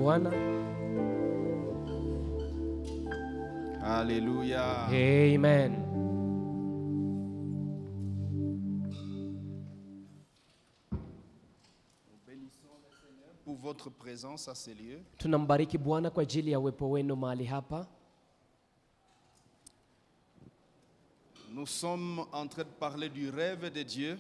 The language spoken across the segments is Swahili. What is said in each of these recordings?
Bwana. Alléluia. Amen. Pour votre présence à ces lieux. Tunambariki Bwana kwa ajili ya uwepo wenu mahali hapa. Nous sommes en train de parler du rêve de Dieu.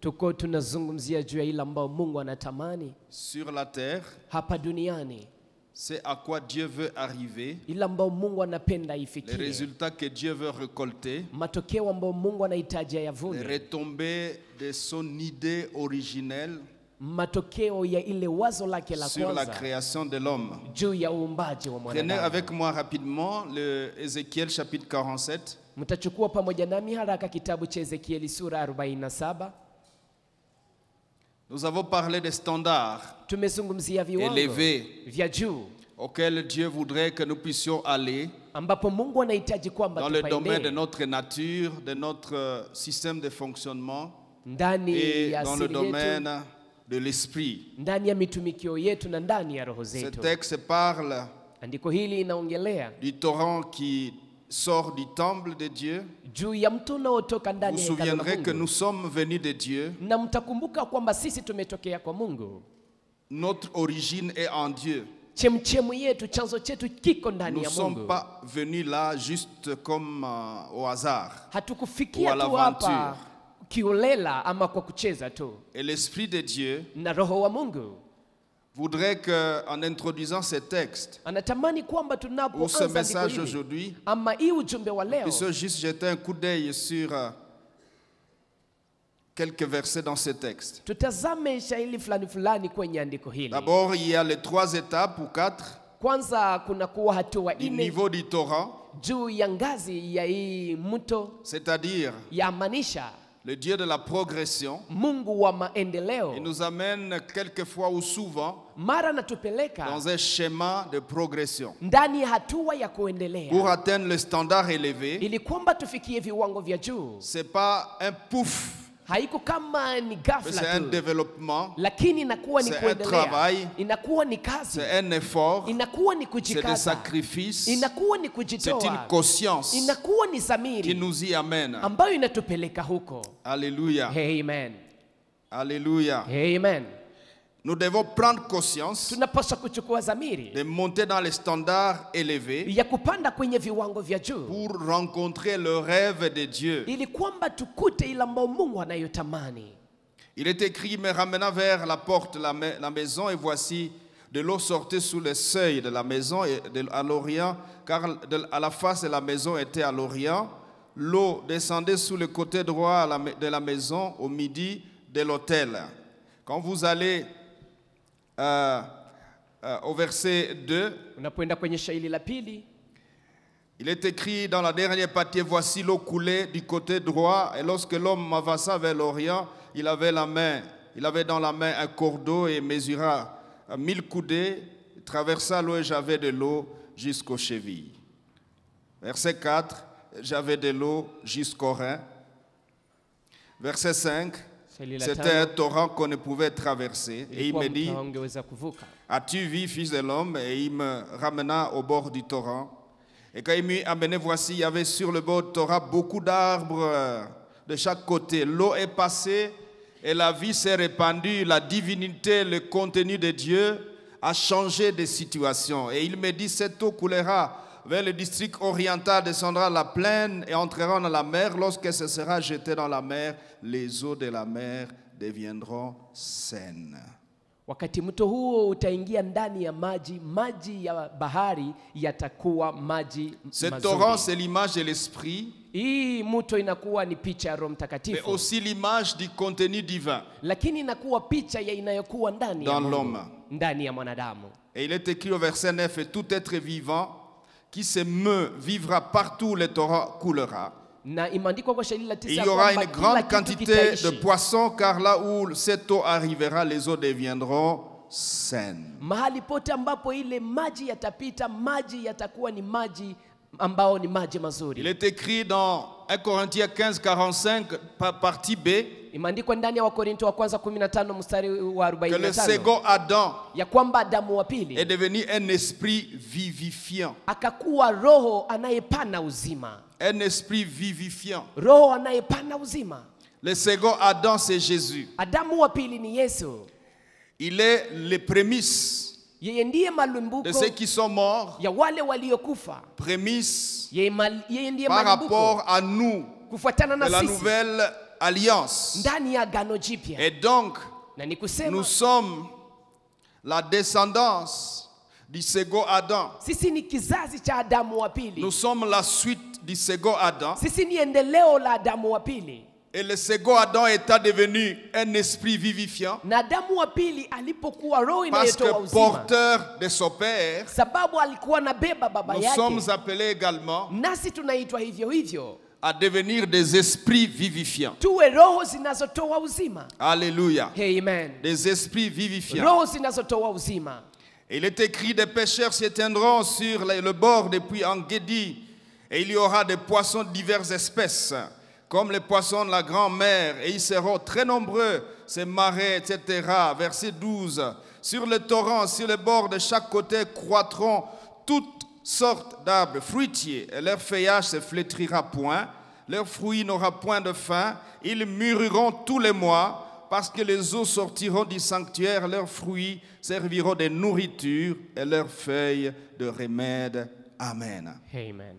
Tuko tunazungumzia juu ya ile ambao Mungu anatamani sur la terre. Hapa duniani. C'est à quoi Dieu veut arriver. Ile ambao Mungu anapenda ifikie. Les résultats que Dieu veut récolter. Matokeo ambao Mungu anahitaji yavune. Les retombées de son idée originelle. Matokeo ya ile wazo lake la kwanza sur la création de l'homme. Juu ya uumbaji wa mwanadamu. Prenez avec moi rapidement le Ézéchiel chapitre 47. Mtachukua pamoja nami haraka kitabu cha Ezekieli sura 47. Nous avons parlé des standards élevés auxquels Dieu voudrait que nous puissions aller dans le domaine de notre nature, de notre système de fonctionnement et dans le domaine de l'esprit. Ce texte parle du torrent qui sort du temple de Dieu. Vous vous souviendrez que nous sommes venus de Dieu. Notre origine est en Dieu. Nous ne sommes pas venus là juste comme au hasard ou à l'aventure. Et l'Esprit de Dieu voudrait qu'en introduisant ces textes ou ce message aujourd'hui, puissions juste jeter un coup d'œil sur quelques versets dans ce texte. D'abord, il y a les 3 étapes ou 4 du niveau du torrent, c'est-à-dire le Dieu de la progression. Il nous amène quelquefois ou souvent dans un schéma de progression pour atteindre le standard élevé. Ce n'est pas un pouf, c'est un développement, c'est un travail, c'est un effort, c'est des sacrifices, c'est une conscience qui nous y amène. Alléluia. Amen. Alléluia. Amen. Nous devons prendre conscience de monter dans les standards élevés pour rencontrer le rêve de Dieu. Il est écrit, me ramena vers la porte de la maison, et voici de l'eau sortait sous le seuil de la maison à l'orient, car à la face de la maison était à l'orient. L'eau descendait sous le côté droit de la maison au midi de l'autel. Quand vous allez au verset 2, il est écrit dans la dernière partie, voici l'eau coulait du côté droit, et lorsque l'homme m'avança vers l'orient, il avait dans la main un cordeau et mesura 1000 coudées, traversa l'eau et j'avais de l'eau jusqu'aux chevilles. Verset 4, j'avais de l'eau jusqu'aux reins. Verset 5, c'était un torrent qu'on ne pouvait traverser. Et il me dit, as-tu vu, fils de l'homme? Et il me ramena au bord du torrent. Et quand il m'y amené, voici, il y avait sur le bord du torrent beaucoup d'arbres de chaque côté. L'eau est passée et la vie s'est répandue. La divinité, le contenu de Dieu a changé de situation. Et il me dit, cette eau coulera vers le district oriental, descendra la plaine et entrera dans la mer. Lorsque ce sera jeté dans la mer, les eaux de la mer deviendront saines. Wakati mto huo utaingia ndani ya maji, maji ya bahari yatakuwa maji mazuri. Ce torrent, c'est l'image de l'esprit. Hii mto inakuwa ni picha ya Roho Mtakatifu. Mais aussi l'image du contenu divin. Lakini inakuwa picha ya inayokuwa ndani ya l'homme. Ndani ya mwanadamu. Et il est écrit au verset 9, et tout être vivant qui se meut vivra partout où le torrent coulera. Il y aura une grande quantité de poissons, car là où cette eau arrivera, les eaux deviendront saines. Mahali pote ambapo ile maji yatapita, maji yatakuwa ni maji ambao ni maji mazuri. Il est écrit dans 1 Corinthiens 15, 45, partie B. Imeandikwa ndani ya Wakorintho wa kwanza 15 mstari wa que le 45 second Adam ya kwamba Adamu wa pili est devenu un esprit vivifiant. akakuwa roho anayepana uzima. Un esprit vivifiant. Roho anayepana uzima. Le second Adam, c'est Jésus. Adamu wa pili ni Yesu. Il est les prémices Yeye ndiye de malumbuko ceux qui sont morts. ya wale waliokufa. Prémices Yeye ndiye par malumbuko rapport à nous kufuatana de na la sisi nouvelle alliance. ndani ya agano jipya. Et donc, Na ni kusema nous sommes la descendance du second Adam. sisi ni kizazi cha Adamu wa pili. Nous sommes la suite du second Adam. Sisi ni endeleo la Adamu wa pili. Et le second Adam étant devenu un esprit vivifiant, Na Adamu wa pili alipokuwa roho parce que inayotoa uzima, porteur de son père, sababu alikuwa na beba baba nous sommes yake, appelés également nasi tunaitwa hivyo hivyo, à devenir des esprits vivifiants. tuwe roho zinazotoa uzima. Alléluia. Amen. Des esprits vivifiants. Roho zinazotoa uzima. Il est écrit, des pêcheurs s'éteindront sur le bord des puits Engedi, et il y aura des poissons de diverses espèces, comme les poissons de la grande mer, et ils seront très nombreux, ces marais, etc. Verset 12. Sur le torrent, sur le bord de chaque côté, croîtront toutes sortes d'arbres fruitiers, et leur feuillage se flétrira point, leur fruit n'aura point de fin, ils mûriront tous les mois, parce que les eaux sortiront du sanctuaire, leurs fruits serviront de nourriture, et leurs feuilles de remède. Amen. Amen.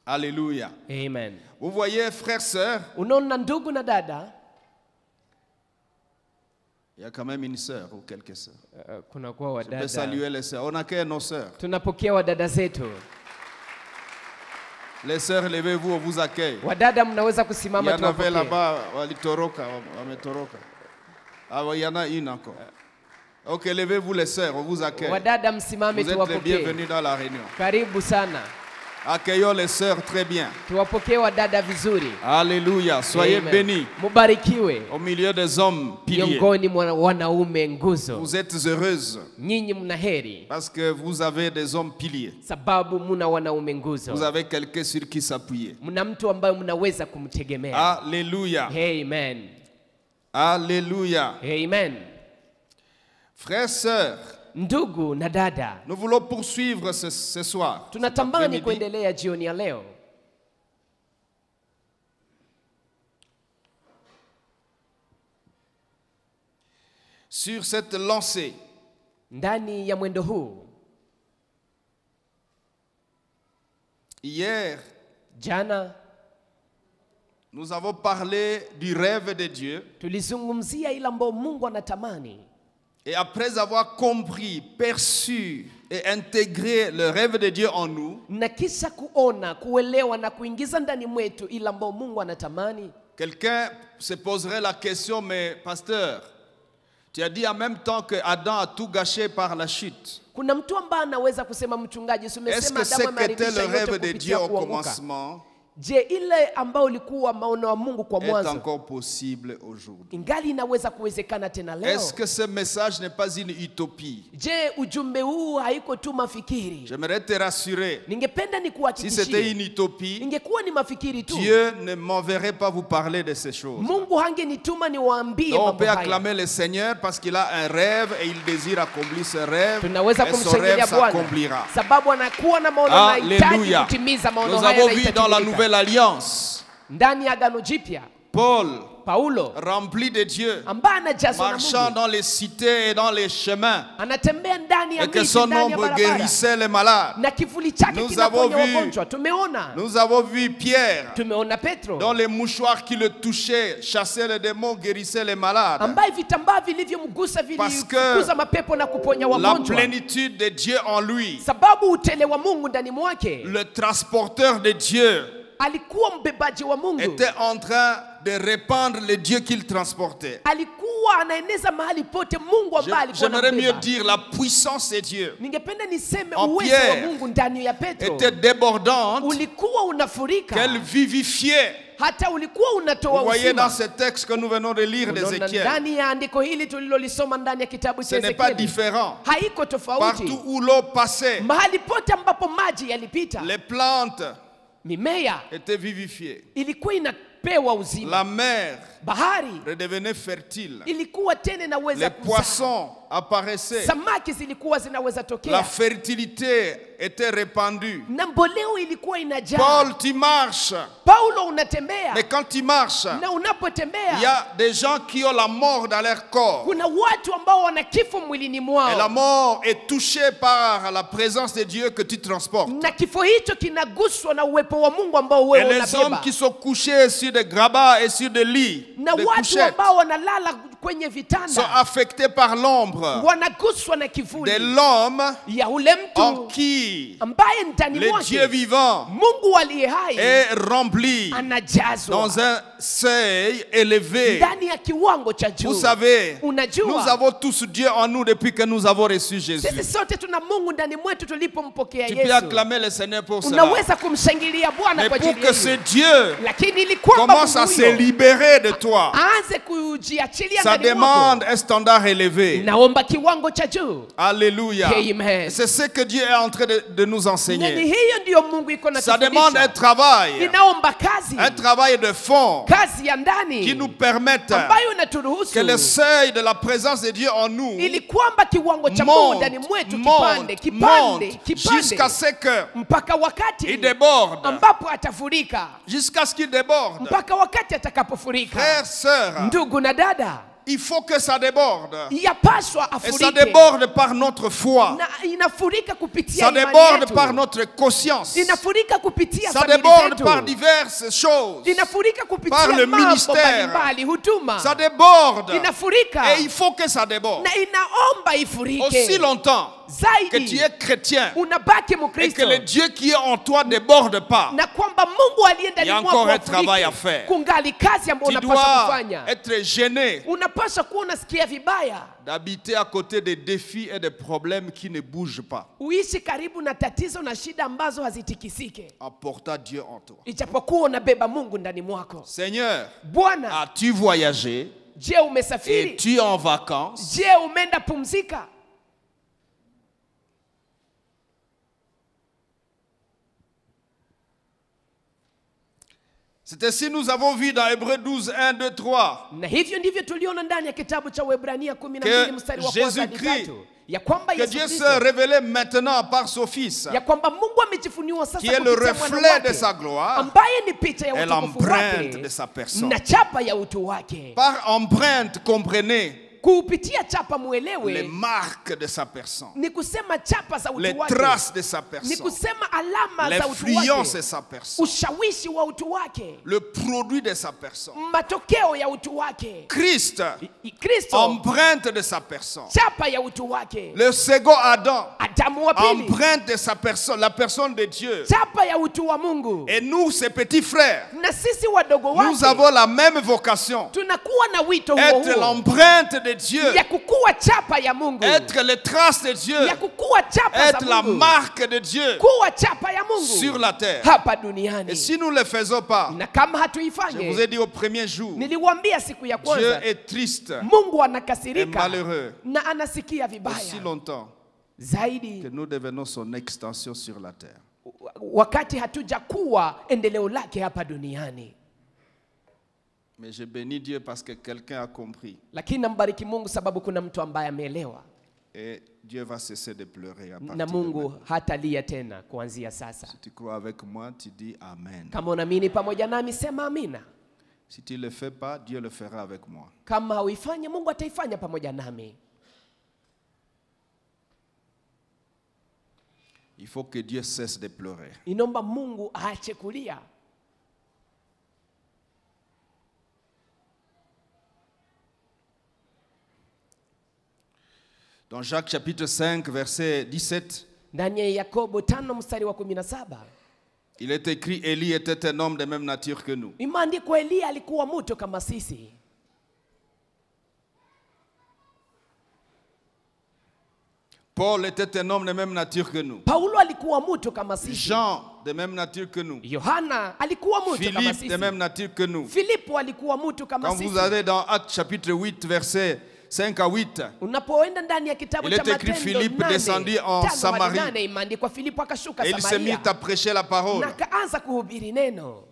Alléluia. Amen. Vous voyez, frères, sœurs, Unaona ndugu na dada, il y a quand même une sœur ou quelques sœurs. kuna kwa Je peux wadada. saluer les sœurs. On a que nos sœurs. Tunapokea wadada zetu. Les sœurs, levez-vous, on vous accueille. Wadada mnaweza Il y kusimama en avait tuwapokee. là-bas, Walitoroka, Wametoroka. Ah, il y en a une encore. Ok, levez-vous les sœurs, on vous accueille. Wadada msimame Vous êtes les tuwapokee. bienvenus dans la réunion. Karibu sana. Accueillons les sœurs très bien. Tuwapokee wadada vizuri. Alléluia. Soyez Amen. bénis Mubarikiwe au milieu des hommes piliers. miongoni mwa wanaume nguzo. Vous êtes heureuses Nyinyi mna heri parce que vous avez des hommes piliers. sababu muna wanaume nguzo. Vous avez quelqu'un sur qui s'appuyer. Mna mtu ambaye mnaweza kumtegemea. Alléluia. Amen. Alléluia. Amen. Frères, sœurs, Ndugu na dada, nous voulons poursuivre ce soir. tunatamani Après-midi, kuendelea jioni ya leo sur cette lancée. ndani ya mwendo huu. Hier, Jana nous avons parlé du rêve de Dieu. tulizungumzia ile ambayo Mungu anatamani, Et après avoir compris, perçu et intégré le rêve de Dieu en nous, na kisha kuona, kuelewa na kuingiza ndani mwetu ile ambayo Mungu anatamani. quelqu'un se poserait la question, mais pasteur, tu as dit en même temps que Adam a tout gâché par la chute. Kuna mtu ambaye anaweza kusema, mchungaji, Est-ce umesema que ce Adamu qu'était ameharibisha le yote rêve de Dieu kupitia au kuanguka? commencement Je, ile ambayo ulikuwa maono wa Mungu kwa est mwanzo encore possible aujourd'hui? ingali inaweza kuwezekana tena leo? Est-ce que ce message n'est pas une utopie? Je, ujumbe huu haiko tu mafikiri? J'aimerais te rassurer. Ningependa Si c'était nikuhakikishie, une utopie, ingekuwa ni mafikiri tu, Dieu ne m'enverrait pas vous parler de ces choses. Mungu hangenituma niwaambie Donc on mambo peut haya. acclamer le Seigneur parce qu'il a un rêve et il désire accomplir ce rêve. Tunaweza Et son kumshangilia rêve Bwana s'accomplira. sababu anakuwa na maono na anahitaji Alléluia. kutimiza maono Nous haya avons na vu dans la itatimilika. nouvelle alliance, Ndani ya agano jipya, Paul, Paulo rempli de Dieu, ambaye anajazwa na marchant Mungu dans les cités et dans les chemins, anatembea ndani ya et que miji, son ndani ya ombre barabara, guérissait les malades. na kivuli chake Nous kinaponya avons vu- wagonjwa. Tumeona Nous avons vu Pierre, tumeona Petro dont les mouchoirs qui le touchaient chassaient les démons, guérissaient les malades. ambaye vitambaa vilivyomgusa Parce que vilifukuza mapepo na kuponya La wagonjwa, plénitude de Dieu en lui, sababu utele wa Mungu ndani mwake. le transporteur de Dieu, Alikuwa mbebaji wa Mungu, était en train de répandre le Dieu qu'il transportait. alikuwa anaeneza mahali pote Mungu ambaye alikuwa J'aimerais mieux anambeba. dire la puissance de Dieu Ningependa niseme En uwezo wa Pierre Mungu ndani ya Petro était débordante, ulikuwa unafurika, qu'elle vivifiait. hata ulikuwa Vous unatoa voyez dans uzima. ce texte que nous venons de lire Unaona d'Ézéchiel, ndani ya andiko hili tulilolisoma ndani ya kitabu ce cha n'est pas Ezekieli, différent. haiko tofauti. Partout où l'eau passait, Mahali pote ambapo maji yalipita, les plantes mimea étaient vivifiées. ilikuwa inapewa uzima. La mer bahari redevenait fertile. ilikuwa tena inaweza Les kuzaa. poissons apparaissaient. Samaki zilikuwa zinaweza La tokea fertilité était répandue. na mboleo ilikuwa inajaa. Paul, tu marches. Paulo unatembea, Mais quand tu marches, na unapotembea il y a des gens qui ont la mort dans leur corps. kuna watu ambao wana kifo mwilini Et la mwao, mort est touchée par la présence de Dieu que tu transportes. na kifo hicho kinaguswa na uwepo wa Mungu ambao Et wewe les hommes unabeba, qui sont couchés sur des grabats et sur des lits, na des watu couchettes, ambao wanalala kwenye sont vitanda affectés par l'ombre wanaguswa na de kivuli l'homme ya ule en mtu qui ambaye ndani le Dieu mwake vivant Mungu aliye hai est rempli anajazwa dans un seuil élevé. ndani ya kiwango cha juu. Vous savez, Unajua, nous avons tous Dieu en nous depuis que nous avons reçu Jésus. sisi sote tuna Mungu ndani mwetu tulipompokea Tu peux Yesu. acclamer le Seigneur pour cela. Unaweza kumshangilia Bwana Mais kwa pour ajili que ce hiyo, Dieu lakini ili kwamba commence à Mungu se huyo libérer de toi, aanze kujiachilia ça ndani mwako, demande un standard élevé. naomba kiwango cha juu. Alléluia. Amen. C'est ce que Dieu est en train de nous Na ni enseigner. hiyo ndiyo Mungu iko na Ça demande un travail inaomba kazi, de fond kazi ya ndani qui nous permette ambayo inaturuhusu que le seuil de la présence de Dieu en nous ili kwamba kiwango cha Mungu ndani monte, mwetu monte, kipande monte jusqu'à ce mpaka wakati qu'il déborde, ambapo atafurika, jusqu'à ce qu'il déborde. mpaka wakati atakapofurika. Frères, sœurs, Ndugu na dada, il faut que ça déborde. yapaswa Et ça afurike, déborde par notre foi. na inafurika kupitia Ça imani déborde yetu, par notre conscience. inafurika kupitia Ça dhamiri déborde zetu, par diverses choses. inafurika kupitia par le mambo ministère. mbalimbali, huduma Ça déborde. inafurika, Et il faut que ça déborde. na inaomba ifurike. Aussi longtemps que tu Zaidi es chrétien unabaki et que Mkristo, le Dieu qui est en toi ne déborde pas, na kwamba Mungu aliye il y a ndani encore mwako un travail à afurike, faire. kungali kazi ambayo Tu unapaswa dois kufanya. être gêné Unapaswa kuwa unasikia vibaya, d'habiter à côté des défis et des problèmes qui ne bougent pas, uishi karibu na tatizo na shida ambazo hazitikisike, en portant Dieu en toi. ijapokuwa unabeba Mungu ndani mwako. Seigneur, Bwana, as-tu voyagé? je umesafiri? Es-tu en vacances? Je umeenda pumzika? C'est ainsi nous avons vu dans Hébreux 12, 1, 2, 3 Na hivyo ndivyo tuliona ndani ya kitabu cha Waebrania 12 Que mstari wa kwanza hadi Jésus-Christ, tatu, ya kwamba que Yesu Dieu Kristo, s'est révélé maintenant par son Fils, ya kwamba Mungu amejifunua sasa qui est le kupitia mwana reflet de wake, sa gloire ambaye ni picha ya et utukufu l'empreinte wake de sa personne. na chapa ya utu wake. Par empreinte, comprenez Kupitia chapa les muelewe, marques de sa personne, ni kusema chapa za les utu wake, traces de sa ni personne, kusema alama za utu l'influence de wake, sa personne, ushawishi wa utu wake, le produit de sa personne. matokeo ya utu wake. Christ, Kristo, empreinte de sa personne. chapa ya utu wake. Le second Adam, Adamu wa pili, empreinte de sa personne, la personne de Dieu. chapa ya utu wa Mungu. Et nous, ses petits frères, Na sisi wadogo nous wake avons la même vocation. tunakuwa na wito huo Être huo l'empreinte de Dieu, ya kukuwa chapa ya Mungu, être les traces de Dieu, ya kukuwa chapa être za la Mungu, marque de Dieu kuwa chapa ya Mungu sur la terre. hapa Et duniani. si nous ne le faisons pas, Na kama je vous ai hatuifanye, dit au premier jour, niliwaambia siku ya Dieu kwanza, est triste Mungu et anakasirika malheureux na anasikia aussi vibaya longtemps zaidi que nous devenons son extension sur la terre. wakati hatujakuwa endeleo lake hapa duniani. Mais je bénis Dieu parce que quelqu'un a compris. Lakini nambariki Mungu sababu kuna mtu ambaye ameelewa, Et Dieu va cesser de pleurer à na partir de Mungu maintenant. hatalia tena kuanzia sasa. Si tu crois avec moi, tu dis Amen. Kama unaamini pamoja nami sema amina. Si tu ne le fais pas, Dieu le fera avec moi. Kama hauifanye, Mungu ataifanya pamoja nami. Il faut que Dieu cesse de pleurer. Inomba Mungu aache kulia. Dans Jacques chapitre 5, verset 17, Ndani ya Yakobo 5 mstari wa 17 il est écrit, Élie était un homme de même nature que nous. imeandikwa, Elia alikuwa mtu kama sisi. Paul était un homme de même nature que nous. Paulo alikuwa mtu kama sisi. Jean, de même nature que nous. Yohana alikuwa mtu kama Philippe, sisi. de même nature que nous. Filipo alikuwa mtu kama Quand sisi. vous allez dans Actes chapitre 8, verset 5 à 8, Unapoenda ndani ya kitabu Il cha est écrit, Matendo Philippe descendit en 5 hadi Samarie. 8 imeandikwa Filipo akashuka et il se mit Samaria à prêcher la parole. na akaanza kuhubiri neno.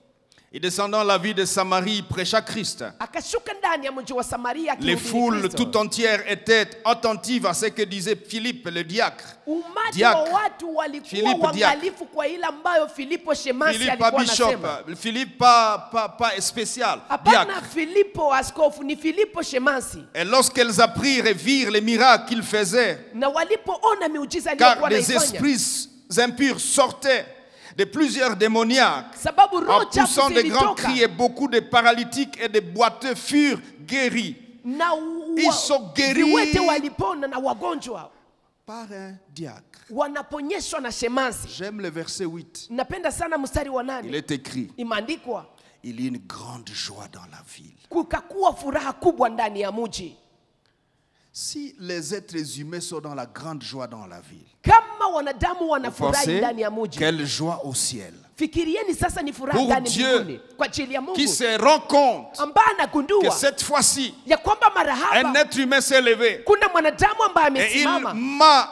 Et descendant dans la ville de Samarie, il prêcha Christ. Akashuka ndani ya mji wa Samaria Les akihubiri foules Kristo. tout entières étaient attentives à ce que disait Philippe le diacre. Umati wa Diacre. watu walikuwa Philippe diacre. waangalifu kwa ile ambayo Filipo Shemasi Philippe pas alikuwa bishop, anasema. Philippe pas spécial, Hapana diacre. Filipo askofu, ni Filipo Shemasi. Et lorsqu'elles apprirent et virent les miracles qu'il faisait, Na walipoona miujiza car aliyokuwa des anaifanya, esprits impurs sortaient de plusieurs démoniaques, sababu en roho chafu poussant de grands zilitoka cris, et beaucoup de paralytiques et de boiteux furent guéris na Ils sont guéris. viwete walipona na wagonjwa par un diacre. wanaponyeshwa na shemasi. J'aime le verset 8. Napenda sana mstari wa Il 8. est écrit, Imeandikwa, il y a une grande joie dans la ville. kukakuwa furaha kubwa ndani ya mji. Si les êtres humains sont dans la grande joie dans la ville, Kama wanadamu wanafurahi pensez ndani ya mji, quelle joie au ciel. fikirieni sasa ni furaha Pour gani Dieu, mbinguni kwa ajili ya Mungu Qui se rend compte ambaye que anagundua cette fois-ci, ya kwamba mara un hapa être humain s'est levé kuna mwanadamu ambaye et il amesimama m'a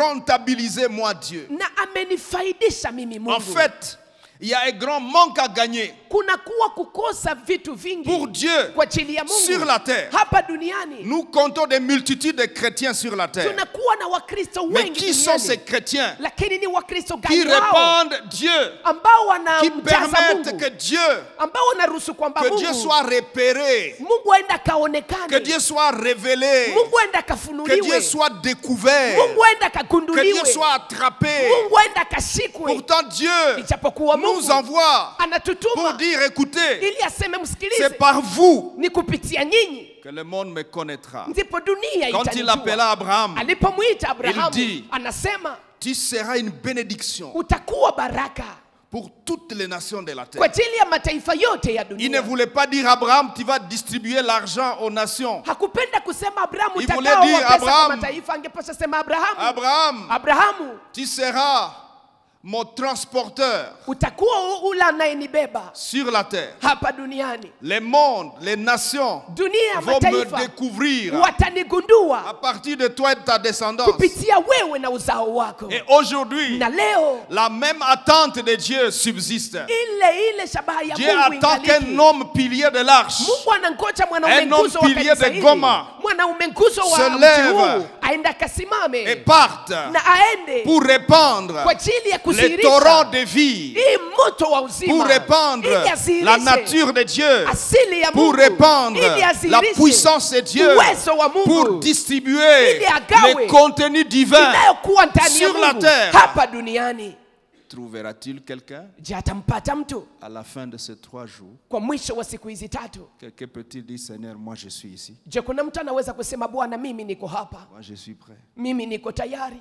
rentabilisé, moi Dieu. na amenifaidisha mimi Mungu. En fait, il y a un grand manque à gagner Kuna kuwa kukosa vitu vingi pour Dieu kwa ajili ya Mungu sur la terre. hapa duniani. Nous comptons des multitudes de chrétiens sur la terre. Tunakuwa na Wakristo Mais wengi qui sont ces duniani, chrétiens lakini ni Wakristo qui gani wao répandent Dieu, ambao qui wanamjaza permettent Mungu, que Dieu, ambao wanaruhusu kwamba que Dieu Mungu soit repéré, Mungu aende que akaonekane, Dieu soit révélé, Mungu aende que akafunuliwe, Dieu soit découvert, Mungu aende que akagunduliwe, Dieu soit attrapé. Mungu aende akashikwe. Pourtant Dieu Ijapokuwa nous Mungu envoie pour anatutuma dire, écoutez, ili aseme c'est msikilize, par vous ni kupitia nyinyi que le monde me connaîtra. ndipo dunia Quand il appela itanijua. Abraham, Alipomwita Abrahamu dit, anasema tu seras une bénédiction utakuwa baraka pour toutes les nations de la terre. kwa ajili ya mataifa yote ya Il ne dunia. voulait pas dire, Abraham, tu vas distribuer l'argent aux nations. Hakupenda kusema Abrahamu Il voulait utakao dire, wa pesa Abraham, kwa mataifa, angepasha sema Abraham, Abrahamu tu seras mon transporteur utakuwa ule anayenibeba sur la terre. hapa duniani. Les mondes, les nations Dunia, vont me mataifa découvrir à watanigundua partir de toi et de ta descendance. kupitia wewe na uzao wako. Et aujourd'hui, Na leo la même attente de Dieu subsiste. ile shabaha ya Dieu Mungu attend qu'un ingaliki. homme pilier de l'arche Mungu anangoja mwanaume Un homme nguzo wa pilier kanisa de hili, Goma mwanaume nguzo wa se mji lève huu aende et akasimame parte na aende pour répandre kwa ajili ya les kusirisha torrents de vie, hii moto wa pour uzima, répandre ili asirishe la nature de Dieu, asili ya pour Mungu, répandre ili la asirishe puissance de Dieu, uwezo wa Mungu, pour distribuer ili agawe les contenus divins. inayokuwa ndani ya sur la Mungu terre. hapa duniani. Trouvera-t-il quelqu'un Je, atampata mtu à la fin de ces 3 jours? kwa mwisho wa siku hizi 3? Quelqu'un peut-il dire, Seigneur, moi je suis ici, Je, kuna mtu anaweza kusema Bwana, mimi niko hapa, moi je suis prêt. mimi niko tayari?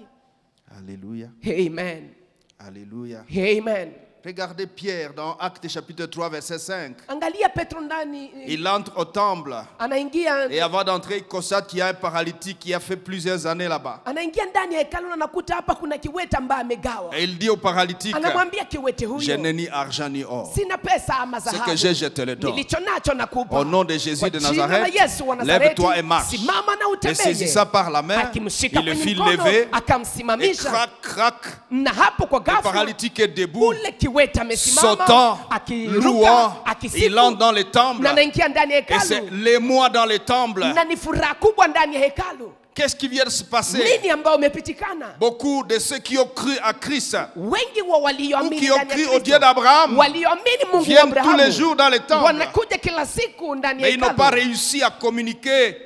Alléluia, Amen. alléluia. Amen. Regardez Pierre dans Actes chapitre 3 verset 5. Angalia Petro ndani, Il entre au temple anaingia et avant d'entrer, il constate qu'il y a un paralytique qui a fait plusieurs années là-bas. anaingia ndani ya hekalu na anakuta hapa kuna kiwete ambaye amegawa. Et il dit au paralytique, Anamwambia kiwete je huyo, n'ai ni argent ni or. sina pesa ama Ce que dhahabu, j'ai, je te le donne. nilicho nacho nakupa. Au nom de Jésus Kwa de jina la Nazareth, Yesu wa Nazareti, lève-toi et marche. simama na Et utembee. saisissant par la main, Akimshika il le kwenye fit mkono, lever et akamsimamisha, crac, crac, na hapo kwa le ghafla paralytique est debout, ule kiwete amesimama, sautant, akiruka, louant, akisifu, il entre dans les temples. na anaingia ndani ya Et c'est hekalu, les mois dans les temples. na ni furaha kubwa ndani ya hekalu. Qu'est-ce qui vient de se passer? Nini ambao umepitikana? Beaucoup de ceux qui ont cru à Christ Wengi wa ou walioamini qui ont ndani cru ya au Dieu Kristo, d'Abraham walioamini Mungu wa viennent tous Abrahamu, les jours dans les temples, wanakuja kila siku ndani ya mais ils n'ont pas hekalu, réussi à communiquer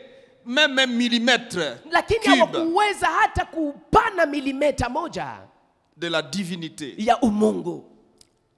même un millimètre lakini cube hawakuweza hata kupana milimeta moja de la divinité ya umungu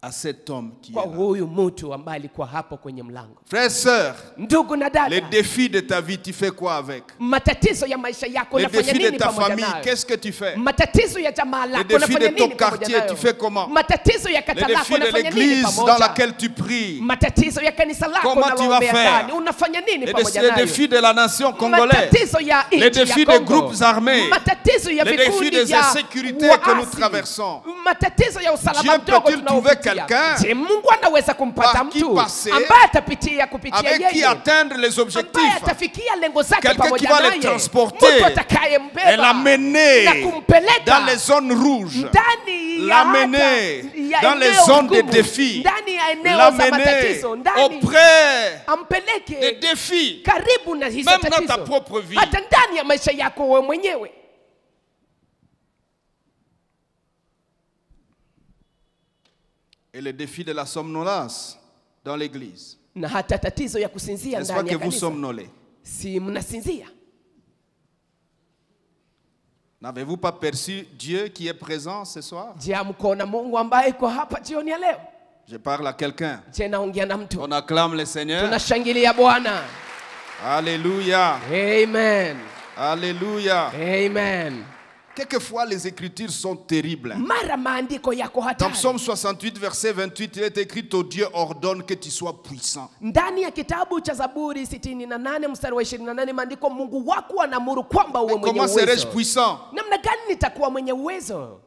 à cet homme qui est kwa là. huyu mtu ambaye alikuwa hapo kwenye mlango. Frères et sœurs, Ndugu na dada, les défis de ta vie, tu fais quoi avec? matatizo ya maisha yako Les unafanya défis de nini ta pamoja famille, nayo? qu'est-ce que tu fais? Matatizo ya jamaa Les lako défis unafanya de ton nini pamoja quartier, nayo? tu fais comment? Matatizo ya Les kata lako défis de unafanya nini l'église dans pamoja? laquelle tu pries. Matatizo ya kanisa lako Comment tu vas unalombea faire? ndani unafanya nini Les pamoja nayo? défis de la nation congolaise. Matatizo ya Les nchi ya défis des Kongo. groupes armés. Matatizo ya Les défis vikundi des vya insécurités que nous waasi. traversons. Matatizo ya usalama Dieu mdogo peut-il trouver tunaopitia. quelqu'un Je, Mungu anaweza kumpata par qui mtu passer, ambaye atapitia kupitia avec qui yeye, atteindre les ambaye objectifs. atafikia lengo zake Quelqu'un qui pamoja va naye, les transporter mtu et atakayembeba l'amener na kumpeleka dans les zones rouges, ndani ya l'amener hata- ya dans les eneo zones de gumu, défis. ndani ya ya eneo za l'amener matatizo ndani, auprès des ampeleke défis, karibu na hizo même dans ta tatizo, propre vie. hata ndani ya maisha yako wewe mwenyewe. Et le défi de la somnolence dans l'église. Na hata tatizo ya kusinzia N'est-ce pas ndani que ya vous kanisa. somnolez? Si mnasinzia? N'avez-vous pas perçu Dieu qui est présent ce soir? Je, mkoona Mungu ambaye yuko hapa jioni ya leo? Je parle à quelqu'un. Je, naongea na mtu. On acclame le Seigneur. Tunashangilia Bwana. Alléluia. Amen. Alléluia. Amen. Quelquefois, les Écritures sont terribles. Mara maandiko yako Dans hatari. Psaume 68, verset 28, il est écrit: ton Dieu ordonne que tu sois puissant. Ndani ya kitabu cha Zaburi 68 mstari wa 28 maandiko, Mungu wako anaamuru kwamba uwe mwenye Comment serais-je uwezo. puissant? Namna gani nitakuwa mwenye uwezo?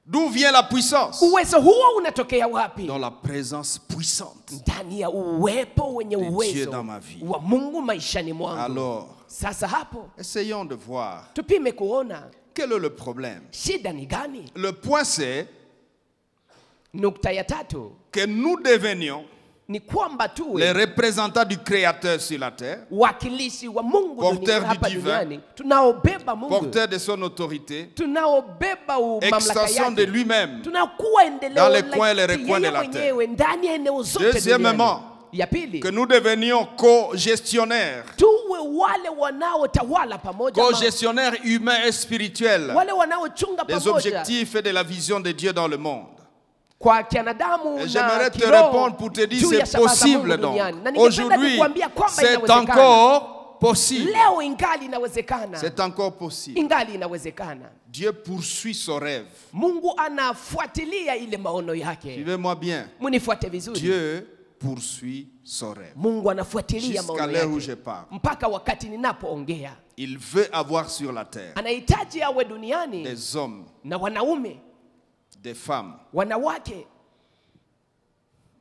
D'où vient la puissance? Uwezo huo unatokea wapi? Dans la présence puissante. Ndani ya uwepo wenye Dieu uwezo dans ma vie. wa Mungu maishani mwangu. Alors, Sasa hapo essayons de voir tupime kuona quel est le problème. shida ni gani. Le point, c'est Nukta ya tatu que nous devenions ni kwamba tuwe les représentants du Créateur sur la terre, wakilishi wa Mungu Porteur du hapa divin. duniani, tunaobeba Mungu, porteurs de son autorité, tunaobeba mamlaka extension de yake, lui-même. tunakuwa endeleo Dans les coins et les la recoins de yeye la mwenyewe ndani ya eneo zote Deuxièmement, duniani. Ya pili, Que nous devenions co-gestionnaires, tuwe wale wanaotawala pamoja, co-gestionnaires humains et spirituels wale wanaochunga des pamoja objectifs et de la vision de Dieu dans le monde. kwa kianadamu Et na j'aimerais te kiroho répondre pour te dire juu ya c'est shabaha za Mungu possible donc. duniani. Na ningependa Aujourd'hui, kukuambia kwamba c'est inawezekana. encore possible. Leo ingali inawezekana. C'est encore possible. Ingali inawezekana. Dieu poursuit son rêve. Mungu anafuatilia ile maono yake. Suivez-moi bien. Munifuate vizuri. Dieu poursuit son rêve. Mungu anafuatilia Jusqu'à maono l'heure où je yake. parle. Mpaka wakati ninapoongea. Il veut avoir sur la terre Anahitaji awe duniani des hommes, na wanaume, des femmes wanawake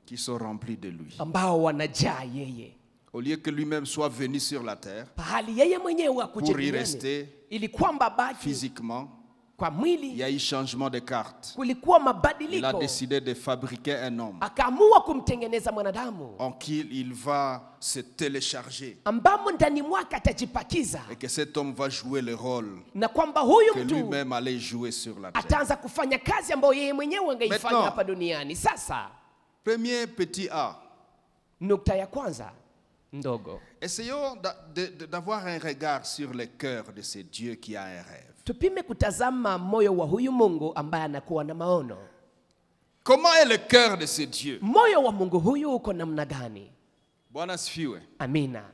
qui sont remplis de lui. ambao wanajaa yeye. Au lieu que lui-même soit venu sur la terre Pahali yeye mwenyewe akuje pour y duniani, rester ili kwamba baki physiquement, kwa il mwili, y a eu changement de carte. kulikuwa Il a mabadiliko. décidé de fabriquer un homme Akaamua kumtengeneza mwanadamu en qui il va se télécharger ambamo ndani mwake atajipakiza, et que cet homme va jouer le rôle na kwamba huyu que mtu lui-même allait jouer sur la terre. ataanza kufanya kazi ambayo yeye mwenyewe angeifanya Maintenant, hapa duniani. Sasa Premier petit A. nukta ya kwanza ndogo, Essayons d'avoir un regard sur le cœur de ce Dieu qui a un rêve. tupime kutazama moyo wa huyu Mungu ambaye anakuwa na maono. Comment est le cœur de ce Dieu? Moyo wa Mungu huyu uko namna gani? Bwana sifiwe. Amina.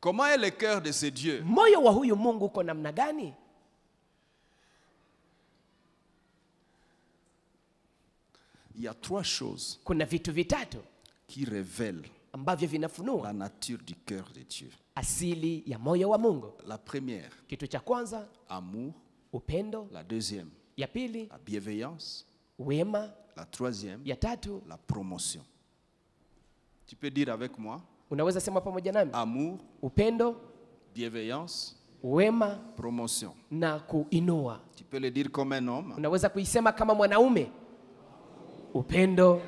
Comment est le cœur de ce Dieu? Moyo wa huyu Mungu uko namna gani? Il y a trois choses Kuna vitu vitatu qui révèlent ambavyo la vinafunua nature du cœur de Dieu. asili ya moyo wa Mungu. La première, Kitu cha kwanza, amour. upendo. La deuxième, Ya pili, la bienveillance. wema. La troisième, Ya tatu, la promotion. Tu peux dire avec moi: unaweza sema pamoja nami? amour, Upendo, bienveillance, wema promotion. na kuinua. Tu peux le dire comme un homme. Unaweza kuisema kama mwanaume. Upendo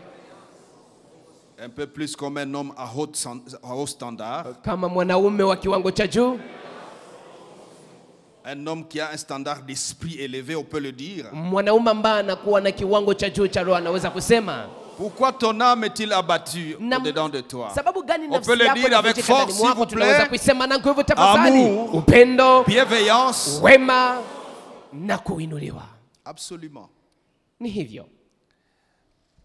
Un peu plus comme un homme à haut standard. kama mwanaume wa kiwango cha juu. Un homme qui a un standard d'esprit élevé, on peut le dire. Mwanaume ambaye anakuwa na kiwango cha juu cha roho anaweza kusema. Pourquoi ton âme est-il abattue Na- au-dedans de toi? Sababu gani On nafsi peut le yako dire avec inavunjika ndani force, s'il mwako? vous Tunaweza plaît. kuisema na nguvu tafadhali. Amour. Upendo, Bienveillance. wema na kuinuliwa. Absolument. Ni hivyo.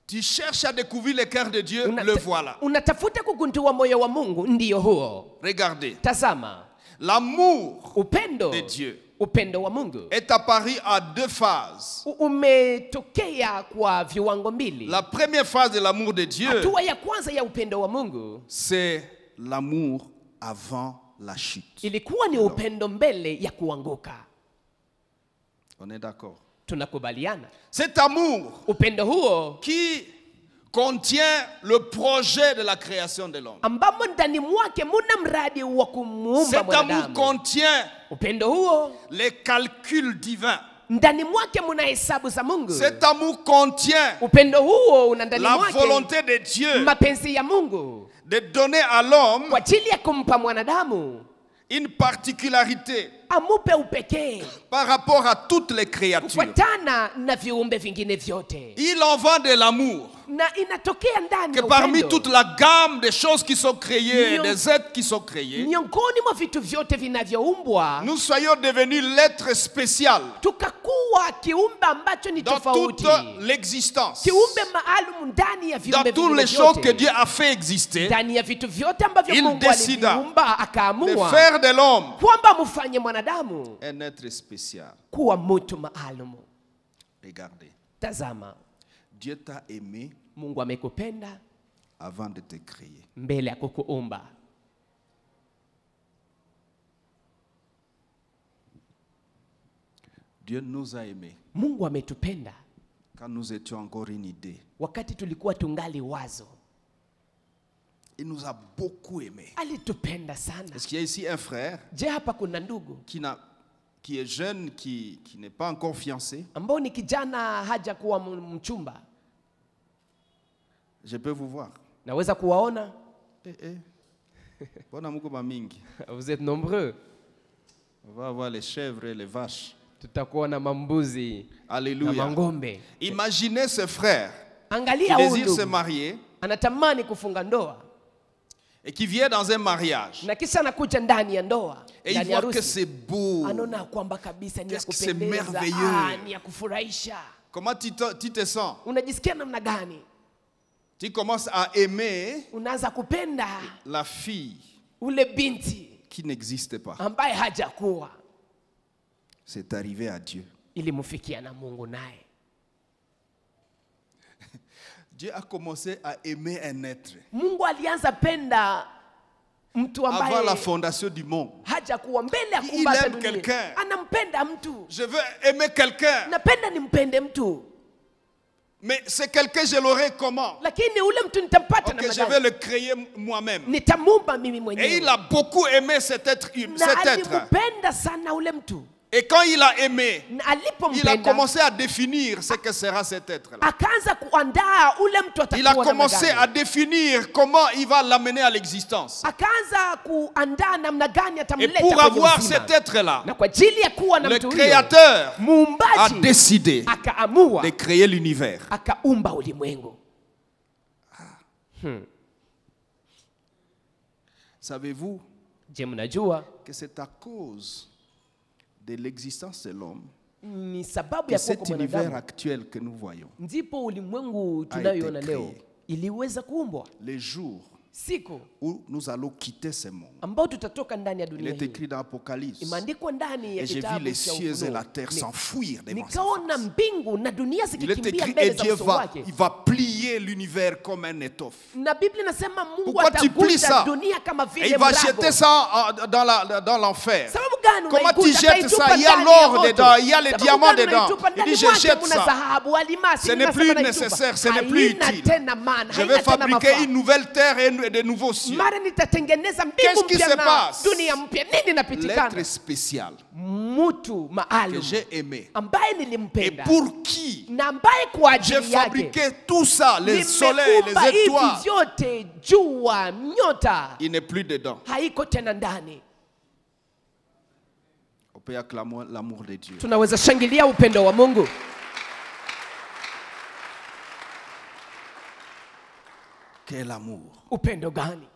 Tu cherches à découvrir le cœur de Dieu, le voilà. Unatafuta kugundua moyo wa Mungu, ndiyo huo. Regardez. Tazama, L'amour upendo de Dieu upendo wa Mungu est apparu à deux phases. umetokea kwa viwango mbili. La première phase de l'amour de Dieu, Hatua ya kwanza ya upendo wa Mungu c'est l'amour avant la chute. ilikuwa ni upendo mbele ya kuanguka. On est d'accord? Tunakubaliana? Cet amour Upendo huo qui contient le projet de la création de l'homme. ambamo ndani mwake muna mradi wa kumuumba Cet amour mwanadamu. contient Upendo huo les calculs divins. ndani mwake muna hesabu za Mungu. Cet amour contient Upendo huo una ndani la mwake volonté de Dieu mapenzi ya Mungu de donner à l'homme kwa ajili ya kumpa mwanadamu une particularité amupe upekee par rapport à toutes les créatures. kufuatana na viumbe vingine vyote. Il en va de l'amour. Na inatokea ndani Que ya parmi upendo, toute la gamme des choses qui sont créées, Mion- des êtres qui sont créés, miongoni mwa vitu vyote vinavyoumbwa nous soyons devenus l'être spécial tukakuwa kiumbe ambacho ni dans toute tofauti, l'existence, kiumbe maalum ndani ya dans viumbe toutes vingine les choses que vyote, Dieu a fait exister, ndani ya vitu vyote ambavyo Il Mungu décida aliviumba, de akaamua faire de l'homme kwamba mufanye mwanadamu un être spécial. kuwa mtu maalum. Regardez, Tazama, Dieu t'a aimé Mungu amekupenda avant de te créer. mbele ya kukuumba. Dieu nous a aimés Mungu ametupenda quand nous étions encore une idée. wakati tulikuwa tungali wazo. Il nous a beaucoup aimés. Alitupenda sana. Est-ce qu'il y a ici un frère Je, hapa kuna ndugu qui est jeune, qui n'est pas encore fiancé? ambao ni kijana haja kuwa mchumba? Je peux vous voir. Naweza kuwaona? Bona muko mamingi. Vous êtes nombreux. On va avoir les chèvres et les vaches. Tutakuwa na mambuzi na Alléluia. mangombe. Imaginez ce frère qui Angalia huyu désire se ndugu marier anatamani kufunga ndoa et qui vient dans un mariage na kisha anakuja ndani ya ndoa, et il ndani ya voit que harusi, c'est beau. anaona kwamba kabisa ni ya Qu'est-ce que c'est kupendeza, merveilleux. ni ya kufurahisha. Comment tu te sens? Unajisikia namna gani? Tu commences à aimer Unaanza kupenda la fille ule binti qui n'existe pas. ambaye hajakuwa. C'est arrivé à Dieu. Ilimfikia na Mungu naye. Dieu a commencé à aimer un être Mungu alianza penda mtu avant la ambaye fondation du monde. hajakuwa mbele ya Il kuumba aime dunia. quelqu'un. Anampenda mtu. Je veux aimer quelqu'un, Napenda nimpende mtu. mais c'est quelqu'un, je l'aurai comment? Lakini ule mtu nitampata Ok, namna je vais gani? le créer moi-même. Nitamuumba mimi Et mwenyewe. il a beaucoup aimé cet être. Na alimpenda sana ule mtu. Et quand il a aimé, Na il a alipompenda commencé à définir ce que sera cet être-là. akaanza kuandaa ule mtu Il a atakuwa namna commencé à gani. définir comment il va l'amener à l'existence. Akaanza kuandaa namna gani Et atamleta pour kwenye avoir uzima. cet être-là, Na kwa ajili ya kuwa na le mtu huyo, Créateur a muumbaji décidé akaamua de créer l'univers. akaumba ulimwengu. Savez-vous Je, mnajua que c'est à cause de l'existence de l'homme ni sababu que ya kuwa cet kwa univers mwanadamu actuel que nous voyons, ndipo ulimwengu tunayoona été leo créé. iliweza kuumbwa. les jours Siku où nous allons quitter ce monde. ambao tutatoka ndani ya Il dunia est hii écrit dans Apocalypse. imeandikwa ndani ya Et j'ai vu kitabu les cha cieux et Ufunuo. la terre s'enfuir devant sa Nikaona face. mbingu na dunia Il est zikikimbia écrit mbele et za Dieu uso va, wake. il va plier l'univers comme un étoffe. Na Biblia inasema Mungu Pourquoi tu plies atakunja ça? dunia kama Et vile il va mrago. jeter ça dans l'enfer. Sababu gani Comment tu unaikuta? jettes ça? Ataitupa Il y a ndani ya l'or moto. dedans, il y a les Sababu diamants gani dedans. unaitupa Il ndani dit, je mwake jette muna ça. dhahabu, alimasi, Ce n'est unasema plus naitupa. nécessaire, ce n'est plus Haina utile. tena maana, Je haina vais tena fabriquer mafaa. une nouvelle terre et de nouveaux cieux. Mara nitatengeneza Qu'est-ce mbingu qui mpya se na passe? dunia mpya. Nini inapitikana? L'être spécial Mtu que maalum j'ai aimé ambaye et nilimpenda pour qui na ambaye kwa j'ai ajili yake fabriqué tout ça, les soleils, nimeumba les hivi étoiles. vyote, jua, nyota, Il n'est plus dedans. haiko tena ndani. On peut acclamer l'amour de Dieu. Tunaweza shangilia upendo wa Mungu. Quel amour. Upendo gani?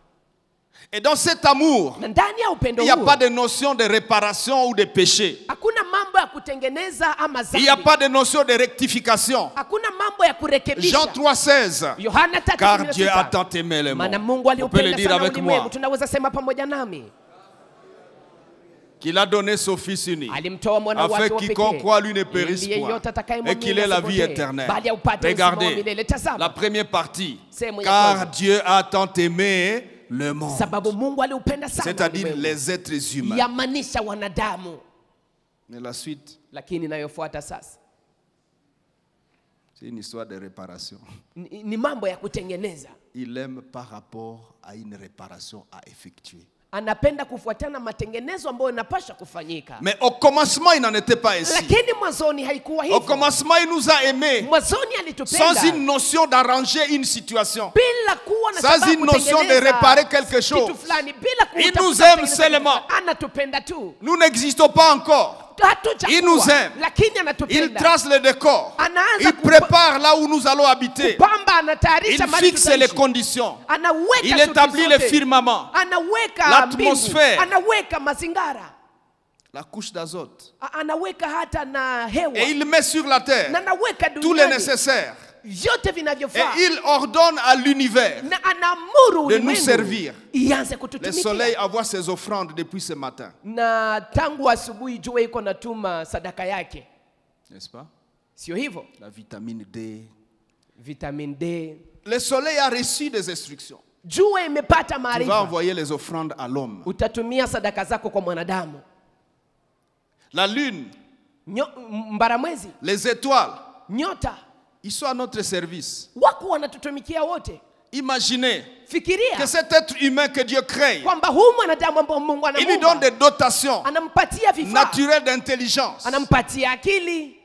Et dans cet amour, Na ndani ya upendo il n'y a huo pas de notion de réparation ou de péché. hakuna mambo ya kutengeneza ama Il n'y a dhambi. pas de notion de rectification. Hakuna mambo ya kurekebisha. Jean 3,16. Yohana Car Dieu a 3:16. tant aimé le Maana monde. Mungu On peut le aliupenda dire sana avec ulimwengu. moi. Tunaweza sema pamoja nami. Qu'il a donné son Fils unique. Alimtoa mwana Afin wake wa quiconque pekee. croit lui ne périsse Ili point. yeyote atakayemwamini Et qu'il ait la vie asipotee, éternelle. bali aupate uzima wa Regardez milele. Tazama. la première partie. Sehemu ya Car kwanza. Dieu a tant aimé le monde. Sababu Mungu aliupenda sana C'est-à-dire ulimwengu. les êtres humains. Yamaanisha wanadamu. Mais la suite, Lakini inayofuata sasa c'est une histoire de réparation. ni mambo ya kutengeneza. Il aime par rapport à une réparation à effectuer. Anapenda kufuatana matengenezo ambayo yanapaswa kufanyika. Mais au commencement, il n'en était pas ainsi. Lakini mwanzoni haikuwa hivyo. Au commencement, il nous a aimés Mwanzoni alitupenda. sans une notion d'arranger une situation. Bila kuwa na Sans sababu une notion de réparer quelque chose. kitu fulani, bila Il kutafuta nous aime kutengeneza seulement. kitu. Anatupenda tu. Nous n'existons pas encore. Il nous aime. Lakini Il anatupenda. trace le décor. Anaanza Il prépare là où nous allons habiter. kupamba, anatayarisha Il mahali fixe les tutaishi. conditions. Anaweka Il shughuli établit zote. le firmament, Anaweka l'atmosphère. mbingu. Anaweka mazingara. la couche d'azote. Anaweka hata na hewa. Et il met sur la terre Na anaweka tout le duniani nécessaire. vyote Et vinavyofaa. il ordonne à l'univers Na anamuru de nous ulimwengu servir. ianze Le kututumikia. soleil envoie ses offrandes depuis ce matin. Na tangu asubuhi jua iko natuma sadaka yake. N'est-ce pas? Sio hivyo? La vitamine D. Vitamine D. Le soleil a reçu des instructions. Jua imepata Tu vas maarifa. envoyer les offrandes à l'homme. Utatumia sadaka zako kwa mwanadamu. La lune, Mbaramwezi, les étoiles, nyota, ils sont à notre service. wako wanatutumikia wote. Imaginez Fikiria que cet être humain que Dieu crée, kwamba huu mwanadamu ambao Mungu il lui donne anamuumba, des dotations anampatia vifaa, naturelles d'intelligence anampatia akili,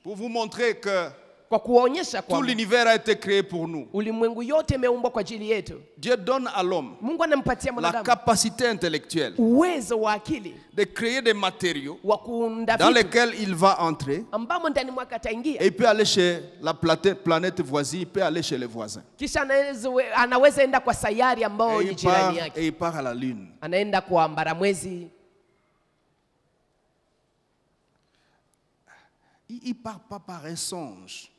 pour vous montrer que kwa kuonyesha tout kwamba l'univers a été créé pour nous. ulimwengu yote imeumbwa kwa ajili yetu. Dieu donne à l'homme Mungu anampatia la mwanadamu capacité intellectuelle uwezo wa akili de créer des matériaux wa kuunda dans vitu lesquels il va entrer ambamo ndani mwake ataingia, et il peut aller chez la planète voisine, il peut aller chez les voisins. kisha anaweza enda kwa sayari ambao ni jirani Et yake, il part à la lune. anaenda kwa Mbaramwezi. Il part pas par un songe.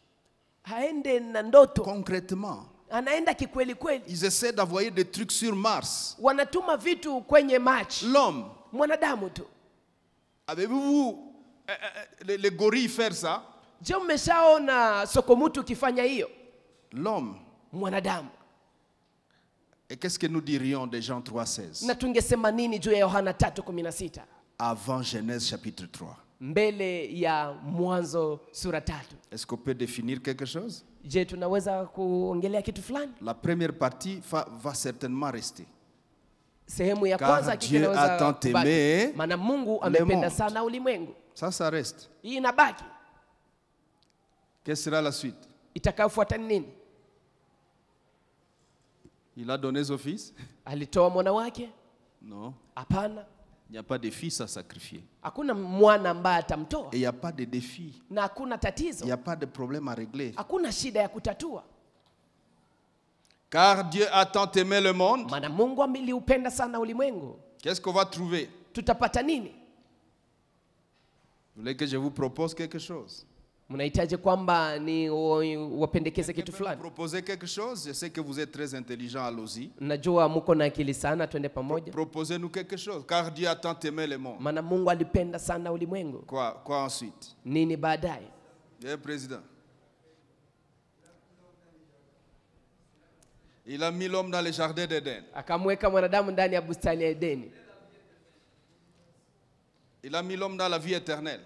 Haende na ndoto, Concrètement, anaenda kikweli kweli. ils essaient d'envoyer des trucs sur Mars. Wanatuma vitu kwenye Machi. L'homme, Mwanadamu tu. avez-vous les gorilles faire ça? Je, mmeshaona sokomutu ukifanya hiyo? L'homme. Mwanadamu. Et qu'est-ce que nous dirions de Jean 3,16? Na tungesema nini juu ya Yohana 3:16? Avant Genèse chapitre 3. Mbele ya Mwanzo sura 3. Est-ce qu'on peut définir quelque chose? Je, tunaweza kuongelea kitu fulani? La première partie va certainement rester. Sehemu ya Car kwanza Dieu kinaweza a tant kubaki. aimé Maana Mungu le amependa monde. sana ulimwengu. Ça reste. Hii inabaki. Quelle sera la suite? Itakayofuata ni nini? Il a donné son fils? Alitoa mwana wake? Non. Hapana. Il n'y a pas de fils à sacrifier. Hakuna mwana ambaye atamtoa. Et il n'y a pas de défi. Na hakuna Il tatizo. n'y a pas de problème à régler. Hakuna shida ya kutatua. Car Dieu a tant aimé le monde. Maana Mungu ameliupenda sana ulimwengu. Qu'est-ce qu'on va trouver? Tutapata nini? Vous voulez que je vous propose quelque chose? Mnahitaji kwamba ni wapendekeze kitu fulani? Proposer quelque chose? Je sais que vous êtes très intelligent, allons-y. Najua mko na akili sana, twende pamoja. Proposez-nous quelque chose. Car Dieu a tant aimé le monde. Maana Mungu alipenda sana ulimwengu. Quoi ensuite? Nini baadaye? Président. Il a mis l'homme dans le jardin d'Éden. Akamweka mwanadamu ndani ya bustani ya Edeni. Il a mis l'homme dans la vie éternelle.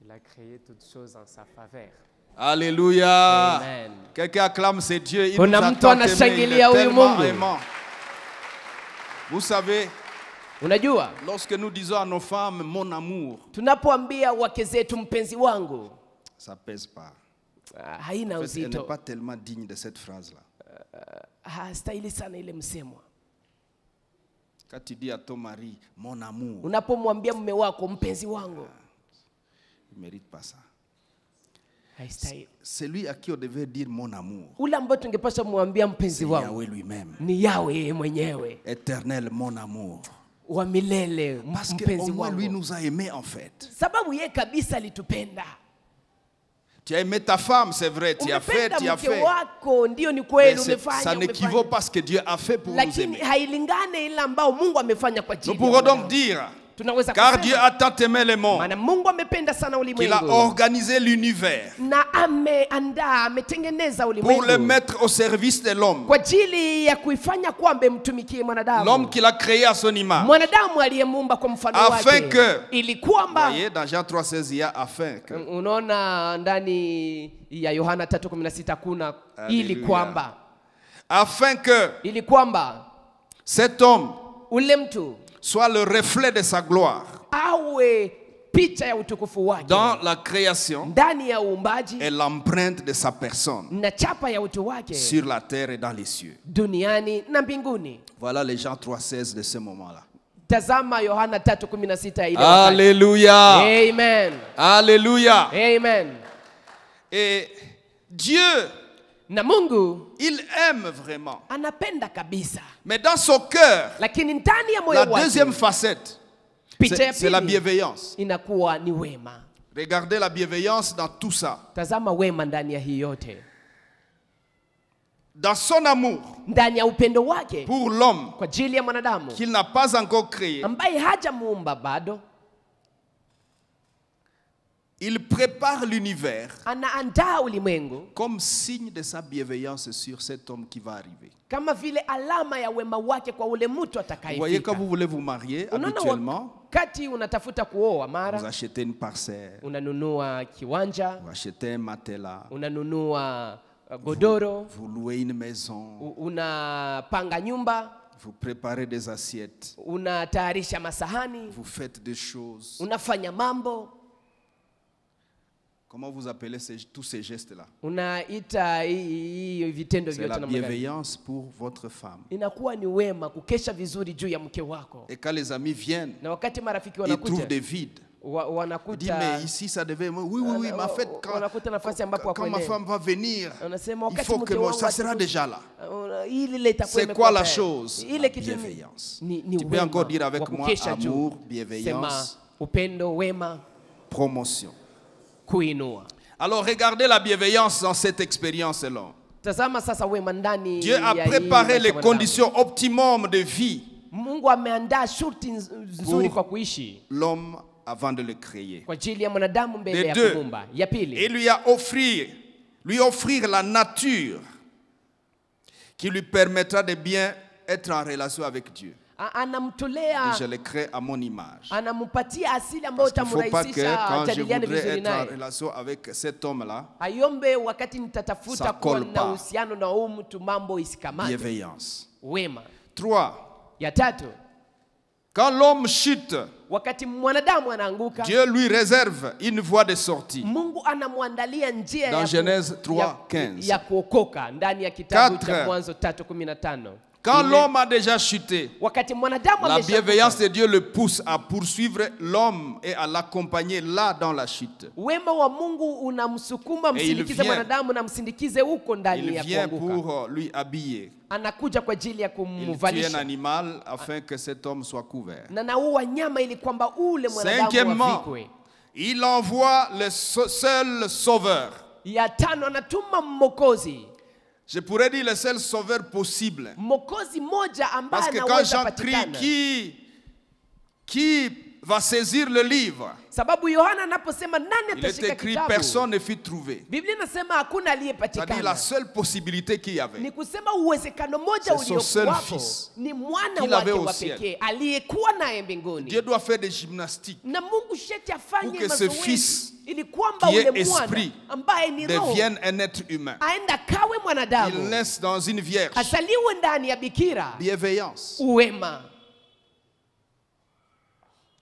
Il a créé toutes choses en sa faveur. Alléluia. Amen. Quelqu'un acclame c'est Dieu. Il Kuna nous a mtu tant aimé. Il anashangilia est huyu tellement Mungu. aimant. Vous savez, Unajua, lorsque nous disons à nos femmes mon amour, tunapoambia wake zetu mpenzi wangu, ça pèse pas. haina En fait, elle n'est uzito. pas tellement digne de cette phrase-là. Hastahili sana ile msemo. Quand tu dis à ton mari mon amour, Unapomwambia mume wako mpenzi wangu, il ne mérite pas ça. haistahili. C'est lui à qui on devait dire mon amour. Ule ambao tungepaswa kumwambia mpenzi C'est wangu Yahweh lui-même. ni Yahweh yeye mwenyewe, Éternel mon amour. wa milele, Parce que mpenzi au moins lui wangu. nous a aimés en fait. Sababu yeye kabisa alitupenda. Tu as aimé ta femme, c'est vrai, tu as fait, Umependa tu as mke fait. wako, ndio ni Mais kweli, ça umefanya, n'équivaut pas à ce que Dieu a fait pour nous lakini aimer. hailingane ile ambao Mungu amefanya kwa Nous ajili pourrons ya donc mwanadamu. dire, Tunaweza car Dieu kusema, a tant aimé le monde, maana Mungu amependa sana qu'il a ulimwengu organisé l'univers na ameandaa, ametengeneza pour le ulimwengu mettre au service de l'homme. kwa ajili ya kuifanya kwamba mtumikie L'homme mwanadamu, qu'il a créé à son image. mwanadamu aliyemuumba kwa mfano Afin wake, que- ili Vous kwamba, voyez, dans Jean 3,16, il y a afin que. unaona ndani ya Yohana 3:16 kuna ili Hallelujah. kwamba, Afin que ili kwamba cet homme ule mtu soit le reflet de sa gloire awe picha ya utukufu wake dans la création ndani ya uumbaji et l'empreinte de sa personne na chapa ya utu wake sur la terre et dans les cieux. duniani na mbinguni. Voilà les Jean 3,16 de ce moment-là. Tazama Yohana 3:16 ile wakati. Alléluia. Amen. Alléluia. Amen. Et Dieu, Na Mungu il aime vraiment. anapenda kabisa, Mais dans son cœur, lakini ndani ya la moyo deuxième wake facette, picha ya c'est la pili bienveillance. inakuwa ni wema. Regardez la bienveillance dans tout ça. Tazama wema ndani ya hii yote, Dans son amour ndani ya upendo wake pour l'homme kwa ajili ya mwanadamu qu'il n'a pas encore créé, ambaye hajamuumba bado, il prépare l'univers anaandaa ulimwengu comme signe de sa bienveillance sur cet homme qui va arriver. kama vile alama ya wema wake kwa ule mtu Vous voyez, atakayefika. quand vous voulez vous marier, Unaona habituellement, wakati unatafuta kuoa, vous mara achetez une parcelle, unanunua kiwanja, vous achetez un matelas, unanunua godoro, vous louez une maison, unapanga nyumba, vous préparez des assiettes, unatayarisha masahani, vous faites des choses. unafanya mambo, Comment vous appelez tous ces gestes-là? unaita hii vitendo C'est vyote la namna gani? bienveillance pour votre femme. Inakuwa ni wema kukesha vizuri juu ya mke wako, Et quand les amis viennent, na wakati marafiki ils trouvent wanakuja des vides. Ils disent, wanakuta mais ici ça devait... Oui, mais en fait, wanakuta nafasi ambapo quand ma femme va venir, wanasema il wakati faut mke que moi, wangu ça sera déjà là. hili ile itakuwa C'est imekuwa quoi la tayari. chose? Ile La kitu bienveillance. ni Tu peux wema encore dire avec wa moi kukesha juu. amour, Sema bienveillance, upendo, wema, promotion. kuinua. Alors regardez la bienveillance dans cette expérience-là. Tazama sasa wema ndani Dieu a ya hii préparé maisha les mwanadamu. conditions optimum de vie Mungu ameandaa shurti nzuri kwa kuishi l'homme avant de le créer. kwa ajili ya mwanadamu mbele Les ya deux. kumuumba. Ya Et pili, lui offrir la nature qui lui permettra de bien être en relation avec Dieu. anamtolea, Et je le crée à mon image. anampatia asili ambayo Il ne faut pas que itamrahisisha quand je ajadiliane voudrais vizuri être en naye. relation avec cet homme-là, Ayombe wakati nitatafuta Ça kuwa colle na pas. uhusiano na huyu mtu, mambo isikamate. bienveillance. Wema. 3. Ya tatu, Quand l'homme chute, wakati mwanadamu anaanguka, Dieu lui réserve une voie de sortie. Mungu anamwandalia njia Dans Genèse 3:15. ya kuokoka ndani ya kitabu cha 4. Mwanzo 3:15. Quand Ile, l'homme a déjà chuté, wakati mwanadamu la ameshaanguka, bienveillance de Dieu le pousse à poursuivre l'homme et à l'accompagner là dans la chute. wema wa Mungu unamsukuma Et il msindikize vient- mwanadamu na msindikize huko ndani Il ya vient kuanguka. pour lui habiller. Anakuja kwa ajili ya Il tue un kumvalisha animal afin que cet homme soit couvert. na naua nyama ili kwamba ule mwanadamu Cinquièmement, avikwe. il envoie le seul sauveur. Ya tano, anatuma mmokozi, Je pourrais dire le seul sauveur possible. mmokozi moja ambaye Parce que quand anaweza Jean crie, patikana. qui va saisir le livre, Sababu Yohana anaposema nani il est atashika écrit kitabu, personne ne fut trouvé. Biblia inasema hakuna C'est-à-dire aliyepatikana. la seule possibilité qu'il y avait. Ni kusema uwezekano moja C'est son seul uliokuwapo fils ni mwana qu'il wake avait au wa ciel. pekee aliyekuwa naye mbinguni. Dieu doit faire des gymnastiques Na Mungu sheti pour afanye que ce mazoezi fils ili kwamba qui est ule mwana esprit ambaye ni roho devienne un être humain. aenda kawe Il mwanadamu, naisse dans une vierge. asaliwe ndani ya bikira. Bienveillance. Uwema.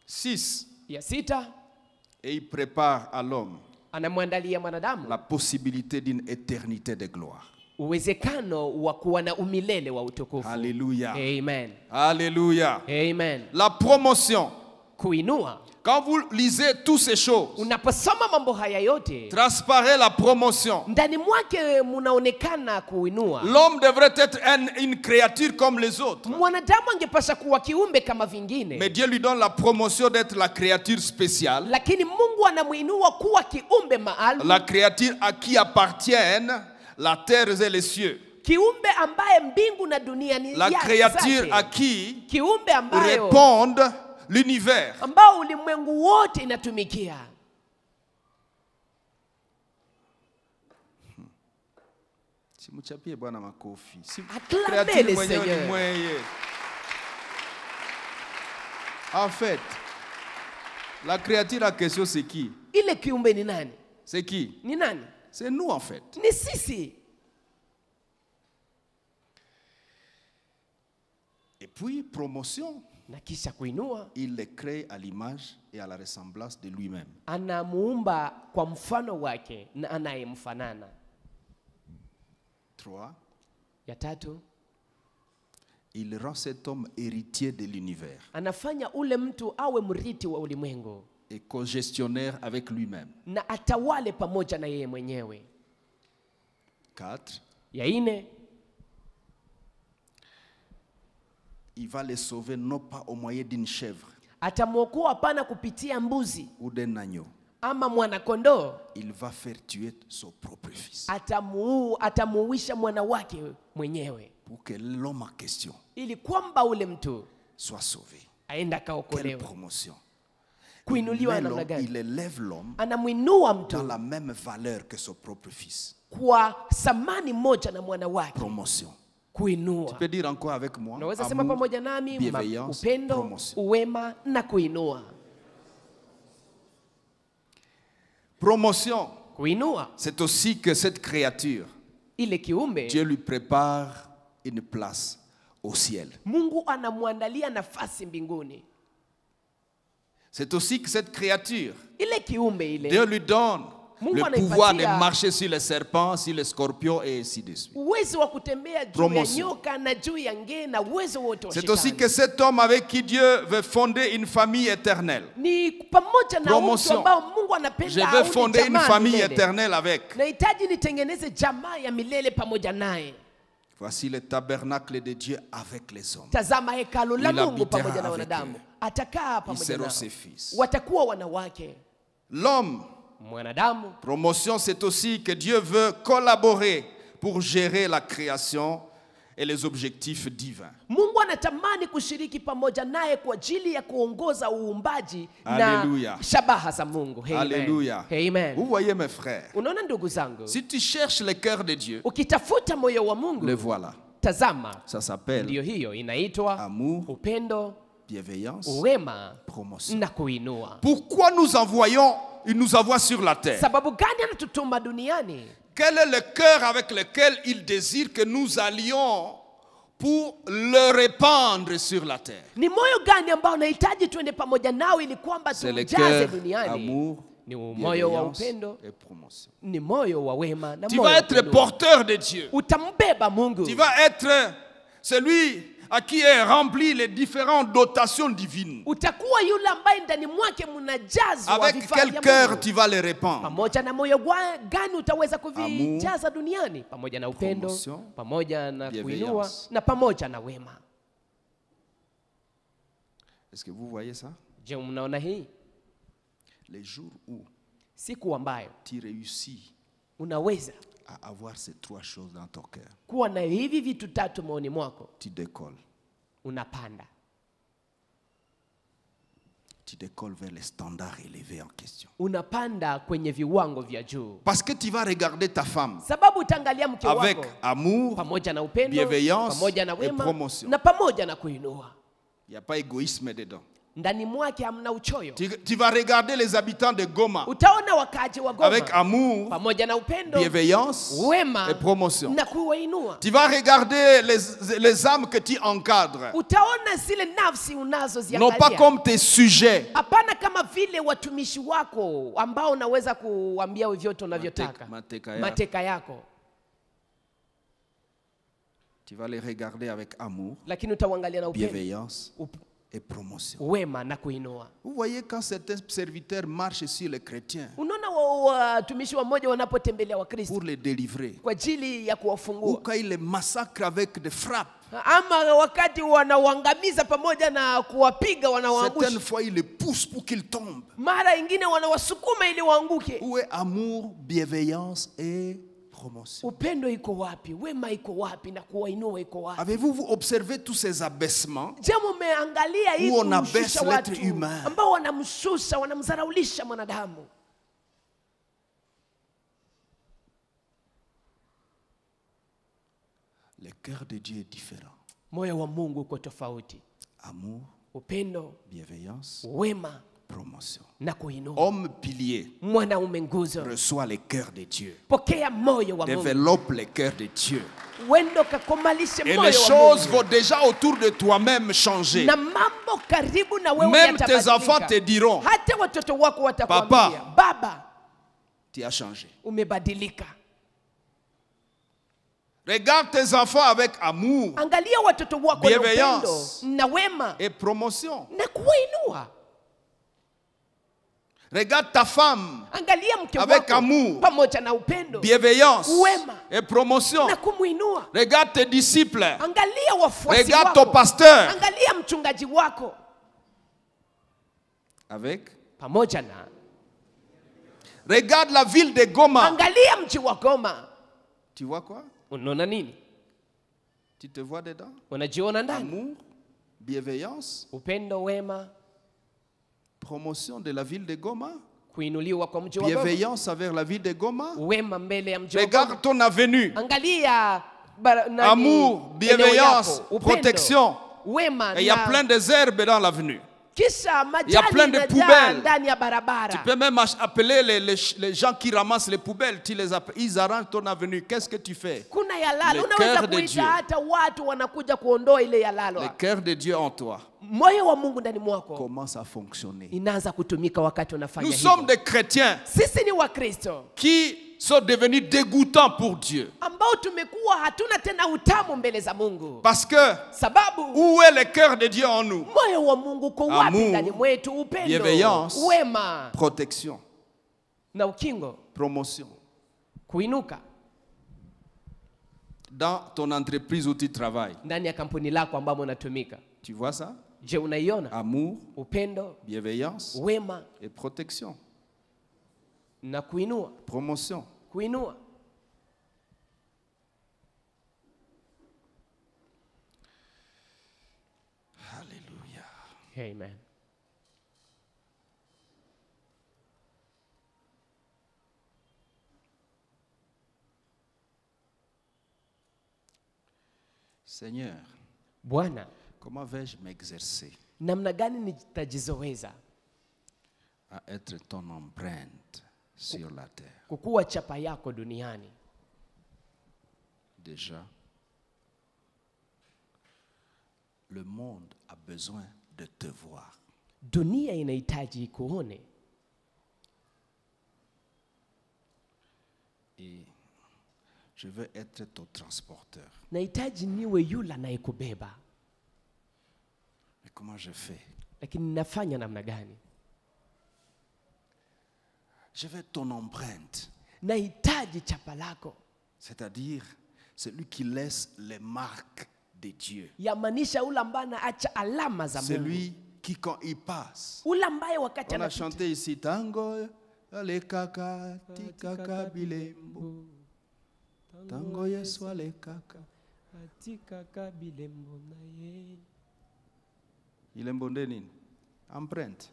6. Ya sita, Et il prépare à l'homme anamwandalia mwanadamu la possibilité d'une éternité de gloire. uwezekano wa kuwa na umilele wa utukufu. Alléluia. Amen. Alléluia. Amen. La promotion. Kuinua. Quand vous lisez toutes ces choses, Unaposoma mambo haya yote, transparaît la promotion. ndani mwake munaonekana kuinua. L'homme devrait être une créature comme les autres. Mwanadamu angepasha kuwa kiumbe kama vingine, Mais Dieu lui donne la promotion d'être la créature spéciale. lakini Mungu anamuinua kuwa kiumbe maalum, La créature à qui appartiennent la terre et les cieux. kiumbe ambaye mbingu na dunia ni La yake créature zake. à qui Kiumbe ambayo répondent l'univers. ambao ulimwengu wote inatumikia. Simuchapie Bwana makofi. Acclamez Créature le mwenyewe ni Seigneur. mweye. En fait, la créature en question c'est qui? Ile kiumbe ni nani? C'est qui? Ni nani? C'est nous en fait. Ni sisi. puis promotion. na kisha kuinua. Il les crée à l'image et à la ressemblance de lui-même. Anamuumba kwa mfano wake na anayemfanana. 3. Ya tatu, Il rend cet homme héritier de l'univers anafanya ule mtu awe mrithi wa ulimwengu et co-gestionnaire avec lui-même. na atawale pamoja na yeye mwenyewe. 4. Ya nne, Il va les sauver non pas au moyen d'une chèvre atamwokoa pana kupitia mbuzi ou d'un agneau. ama mwanakondoo. Il va faire tuer son propre fils Atamuuisha mwana wake mwenyewe pour que l'homme en question ili kwamba ule mtu soit sauvé. aenda Quelle kaokolewe. promotion! Kuinuliwa namna Il gani? élève l'homme Anamuinua dans mtu la même valeur que son propre fils. kwa thamani moja na mwana wake. Promotion. Kuinua. Tu peux dire encore avec moi? Unaweza sema Amour, pamoja nami, bienveillance, upendo, promotion. uwema na kuinua. Promotion. Kuinua, C'est aussi que cette créature, ile kiumbe Dieu lui prépare une place au ciel. Mungu anamwandalia nafasi mbinguni. C'est aussi que cette créature, Ile kiumbe ile Dieu lui donne Mungu le anaipatia pouvoir de marcher sur les serpents, sur les scorpions et ainsi de suite. uwezo wa kutembea juu ya Promotion. nyoka na juu ya nge na uwezo wote wa C'est aussi shetani. que cet homme avec qui Dieu veut fonder une famille éternelle. Ni pamoja na mtu Promotion. ambao Mungu anapenda Je veux aunde fonder une jamaa famille milele. éternelle avec. Nahitaji nitengeneze jamaa ya milele pamoja naye. Voici le tabernacle de Dieu avec les hommes. Tazama hekalu la Il Mungu habitera pamoja na avec wanadamu. eux. Atakaa Ils pamoja seront nao. ses fils. Watakuwa wanawake. L'homme, Mwanadamu, promotion, c'est aussi que Dieu veut collaborer pour gérer la création et les objectifs divins. Mungu anatamani kushiriki pamoja naye kwa ajili ya kuongoza uumbaji Hallelujah. na shabaha za Mungu. Amen. Alléluia. Amen. Vous voyez mes frères, Unaona ndugu zangu, si tu cherches le cœur de Dieu, ukitafuta moyo wa Mungu, le voilà. tazama, Ça s'appelle ndio hiyo inaitwa amour, upendo, bienveillance, uwema promotion. na kuinua. Pourquoi il nous envoie sur la terre? Sababu gani anatutuma duniani? Quel est le cœur avec lequel il désire que nous allions pour le répandre sur la terre? Ni moyo gani ambao unahitaji tuende pamoja nao ili kwamba C'est le tumjaze cœur, duniani? amour, Ni moyo wa bienveillance upendo, et promotion. ni moyo wa wema na Tu moyo vas wa être kuinua. porteur de Dieu. Utambeba Mungu. Tu vas être celui à qui est rempli les différentes dotations divines. Utakuwa yule ambaye ndani mwake mnajazwa Avec vifaa quel vya cœur Mungu. tu vas les répandre? Pamoja na moyo gani utaweza kuvijaza duniani? Pamoja na upendo, promotion, pamoja na kuinua bienveillance. na pamoja na wema. Est-ce que vous voyez ça? Je, mnaona hii? Les jours où Siku ambayo tu réussis unaweza à avoir ces trois choses dans ton cœur, kuwa na hivi vitu tatu moyoni mwako, tu décolles. unapanda. Tu décolles vers les standards élevés en question. Unapanda kwenye viwango vya juu. Parce que tu vas regarder ta femme Sababu utaangalia mke avec wako amour, pamoja na upendo, bienveillance pamoja na et wema promotion. na pamoja na kuinua. Il n'y a pas égoïsme dedans. Ndani mwake hamna uchoyo. Tu vas regarder les habitants de Goma Utaona wakaaji wa Goma avec amour, pamoja na upendo, bienveillance wema et promotion. na kuwainua. Tu vas regarder les âmes que tu encadres, Utaona zile nafsi non unazoziangalia. pas comme tes sujets. Hapana kama vile watumishi wako ambao unaweza kuambia vyote unavyotaka. Mateka yako. Tu vas les regarder avec amour, Lakini utaangalia na upendo, bienveillance et promotion. wema na kuinua. Vous voyez quand certains serviteurs marchent sur les chrétiens Unaona watumishi wa mmoja wanapotembelea Wakristo pour les délivrer, kwa ajili ya ou kuwafungua, quand ils les massacrent avec des frappes, ama wakati wanawangamiza pamoja na kuwapiga, wanawaangusha. certaines fois ils les poussent pour qu'ils tombent. Mara ingine wanawasukuma ili waanguke. Où est amour, bienveillance et promotion? Upendo iko wapi? Wema iko wapi? Na kuwainua iko wapi? Avez-vous observé tous ces abaissements Je, mumeangalia hii où on abaisse kushusha l'être watu humain? ambao wanamshusha, wanamdharaulisha mwanadamu? Le cœur de Dieu est différent. Moyo wa Mungu uko tofauti. Amour, Upendo, bienveillance, wema promotion. na kuinua. Homme pilier, Mwanaume nguzo, reçoit les cœurs de Dieu. pokea moyo wa Mungu. Développe les cœurs de Dieu. Wendo kakomalishe Et moyo les wa choses Mungu. vont déjà autour de toi-même changer. Na mambo karibu na wewe Même tes yatabadilika. enfants te diront, Hata watoto wako watakwambia, Papa, baba, tu as changé. umebadilika. Regarde tes enfants avec amour Angalia watoto wako na upendo Bienveillance. na wema et promotion. na kuwainua. Regarde ta femme, Angalia mke Avec wako amour. pamoja na upendo bienveillance Wema. et promotion. na kumuinua. Regarde tes disciples, Angalia wafuasi regarde wako. ton pasteur Angalia mchungaji wako avec. pamoja na. Regarde la ville de Goma. Angalia mji wa Goma. Tu vois quoi? Unaona nini? Tu te vois dedans? Unajiona ndani? Amour, bienveillance, Upendo, wema, promotion de la ville de Goma, kuinuliwa kwa mji wa Goma. bienveillance envers la ville de Goma. Wema mbele ya mji wa Regarde Goma. ton avenue. Angalia Amour, bienveillance, protection. Wema Et il y a na plein de herbes dans l'avenue. kisha Il y a plein majani de na poubelles. ndani ya Tu barabara. peux même appeler les gens qui ramassent les poubelles. Tu les appelles, ils arrangent ton avenue. Qu'est-ce que tu fais? Kuna yalalo, Le unaweza cœur de Dieu. kuita hata watu wanakuja kuondoa ile yalalo. Le cœur de Dieu en toi Moyo wa Mungu ndani mwako commence à fonctionner. inaanza kutumika wakati unafanya Nous sommes hivyo. des chrétiens Sisi ni Wakristo qui sont devenus dégoûtants pour Dieu. ambao tumekuwa hatuna tena utamu mbele za Mungu, Parce que sababu où est le cœur de Dieu en nous? moyo wa Mungu uko wapi Amour, ndani mwetu? Upendo, bienveillance, wema Protection, na ukingo, promotion. kuinuka Dans ton entreprise où tu travailles, ndani ya kampuni lako ambamo unatumika. tu vois ça? Je, unaiona Amour, upendo, bienveillance wema et protection. na kuinua, Promotion. kuinua. Alléluia. Amen. Seigneur, Bwana, comment vais-je m'exercer namna gani nitajizoeza à être ton empreinte sur la terre? kukuwa chapa yako duniani? Déjà, le monde a besoin de te voir. Dunia inahitaji kuone, Et je veux être ton transporteur. nahitaji niwe yule anayekubeba. Mais comment je fais? Lakini ninafanya namna gani? Je veux ton empreinte. Nahitaji chapa lako, C'est-à-dire celui qui laisse les marques de Dieu. yamaanisha ule ambaye anaacha alama za Mungu, Celui qui, quand il passe, ule ambaye wakati on a anapita chanté ici, Tango, ale kaka, tikaka bilembo. Tango Yesu ale kaka. Ilembo nde nini? Empreinte.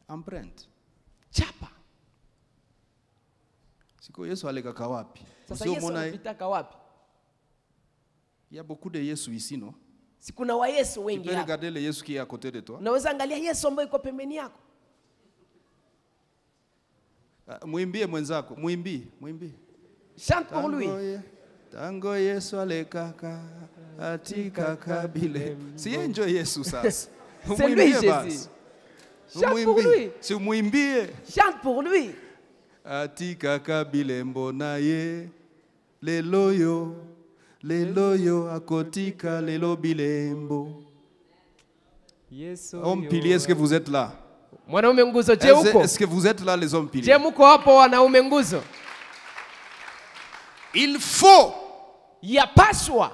Empreinte. chapa. Siko Yesu ale kaka wapi? Sasa Usio Yesu mona- anapitaka wapi? Il y a beaucoup de Yesu ici, non? Si kuna wa Yesu Tu wengi peux hapa. regarder le Yesu qui est à côté de toi. Unaweza angalia Yesu ambaye yuko pembeni yako. Muimbie mwenzako, muimbie, muimbie. Chante pour lui. Tango Yesu ale kaka, ati kaka bile. Si enjoy Yesu sasa. C'est lui Jésus. basi. Chante pour lui. Si muimbie. Chante pour lui. Ati kaka bilembo na ye. Leloyo, leloyo akotika lelo bilembo. Homme pilier, est-ce que vous êtes là? Mwanaume nguzo, je uko? Est-ce que vous êtes là les hommes Je piliers? mko hapo wanaume nguzo? Il faut Yapaswa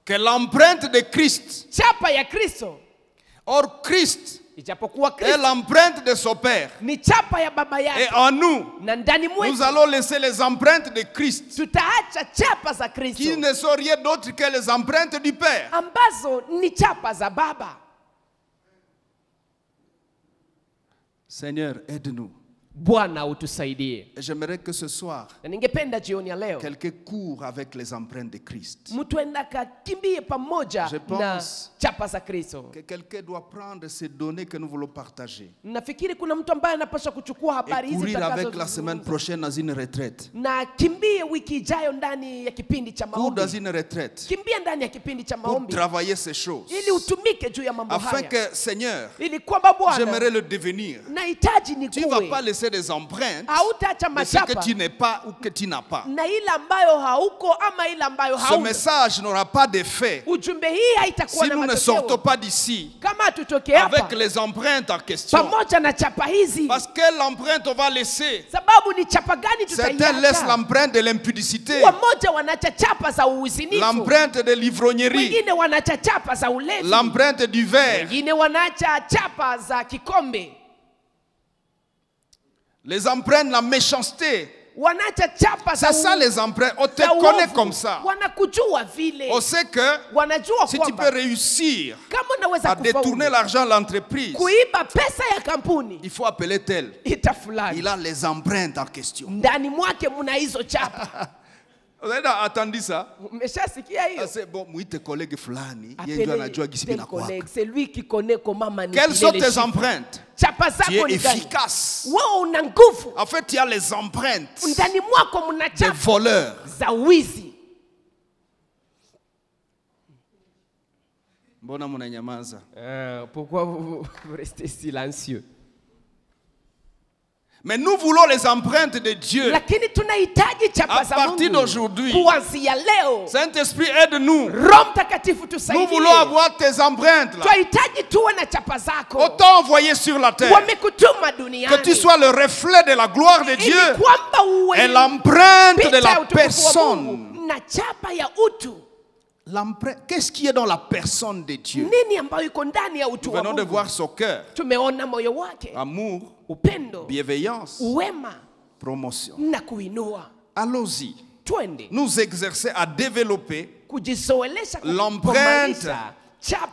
que l'empreinte de Christ, chapa ya Kristo, or Christ, ijapokuwa est Kristo l'empreinte de son Père. ni chapa ya baba Et yake, en nous, na ndani nous mwetu allons laisser les empreintes de Christ, tutaacha chapa za qui Kristo ne sont rien d'autre que les empreintes du Père. ambazo ni chapa za baba. Seigneur, aide-nous Bwana utusaidie. Et j'aimerais que ce soir, Na ningependa jioni ya leo quelqu'un court avec les empreintes de Christ. mtu enda kakimbie pamoja Je pense na chapa za Kristo. Que quelqu'un doit prendre ces données que nous voulons partager Nafikiri kuna mtu ambaye anapaswa kuchukua habari et hizi courir avec la semaine tutakazozungumza prochaine dans une retraite. na kimbie wiki ijayo ndani ya kipindi cha Cours maombi. dans une retraite Kimbia ndani ya kipindi cha pour maombi travailler ces choses. ili utumike juu ya mambo Afin haya, que, Seigneur, ili kwamba Bwana j'aimerais le devenir. nahitaji Tu ne vas pas nikuwe, laisser des empreintes hautaacha de ce que machapa tu n'es pas ou que tu n'as pas. na ile ambayo hauko ama ile ambayo Ce hauna. message n'aura pas d'effet Ujumbe hii haitakuwa si na nous ne sortons matokeo pas d'ici kama hatutoke hapa avec les empreintes en question. pamoja na chapa hizi. Parce que l'empreinte on va laisser. Sababu ni chapa gani Certains laissent tutaiacha? l'empreinte de l'impudicité, Wamoja wanacha chapa za uzinifu, l'empreinte de l'ivrognerie, wengine wanacha chapa za ulevi, l'empreinte du verre, wengine wanacha chapa za kikombe, les empreintes de la méchanceté. wanacha chapa za C'est ça les empreintes. On te za connaît uovu. comme ça. Wanakujua vile, On sait que wanajua si tu peux kwamba réussir kama unaweza à détourner kufaulu l'argent de l'entreprise, kuiba pesa ya kampuni il faut appeler tel. ita fulani, Il a les empreintes en question. ndani mwake muna hizo chapa. Vous avez entendu ça? Umeshasikia Ah, hiyo? c'est bon, mwite collègue fulani, yeye ndio anajua gisi tel binakuwa. collègue, c'est lui qui connaît comment manipuler Quelles sont les tes chiffres. empreintes? Chapa Tu zako es ni gani? efficace. Wewe una nguvu, En fait, il y a les empreintes ndani mwako muna des chapa voleurs. za wizi. Mbona mnanyamaza? Pourquoi vous restez silencieux? Mais nous voulons les empreintes de Dieu. Lakini tunahitaji chapa À za partir Mungu. d'aujourd'hui, Kuanzia leo, Saint-Esprit, aide-nous. Roho Mtakatifu Nous tusaidie. voulons avoir tes empreintes là. Twahitaji tuwe na chapa zako. Autant envoyé sur la terre. Wamekutuma Que duniani tu sois le reflet de la gloire de ili Dieu kwamba uwe et l'empreinte de picha ya la utukufu wa personne. Mungu na chapa ya utu. L'empreinte, qu'est-ce qui est dans la personne de Dieu? Nini ambayo iko ndani ya utu Nous wa venons de Mungu? voir son cœur. Tumeona moyo wake, Amour, upendo, bienveillance, uwema promotion. na kuinua. Allons-y. Twende Nous exercer à développer kujizoelesha l'empreinte kukomanisha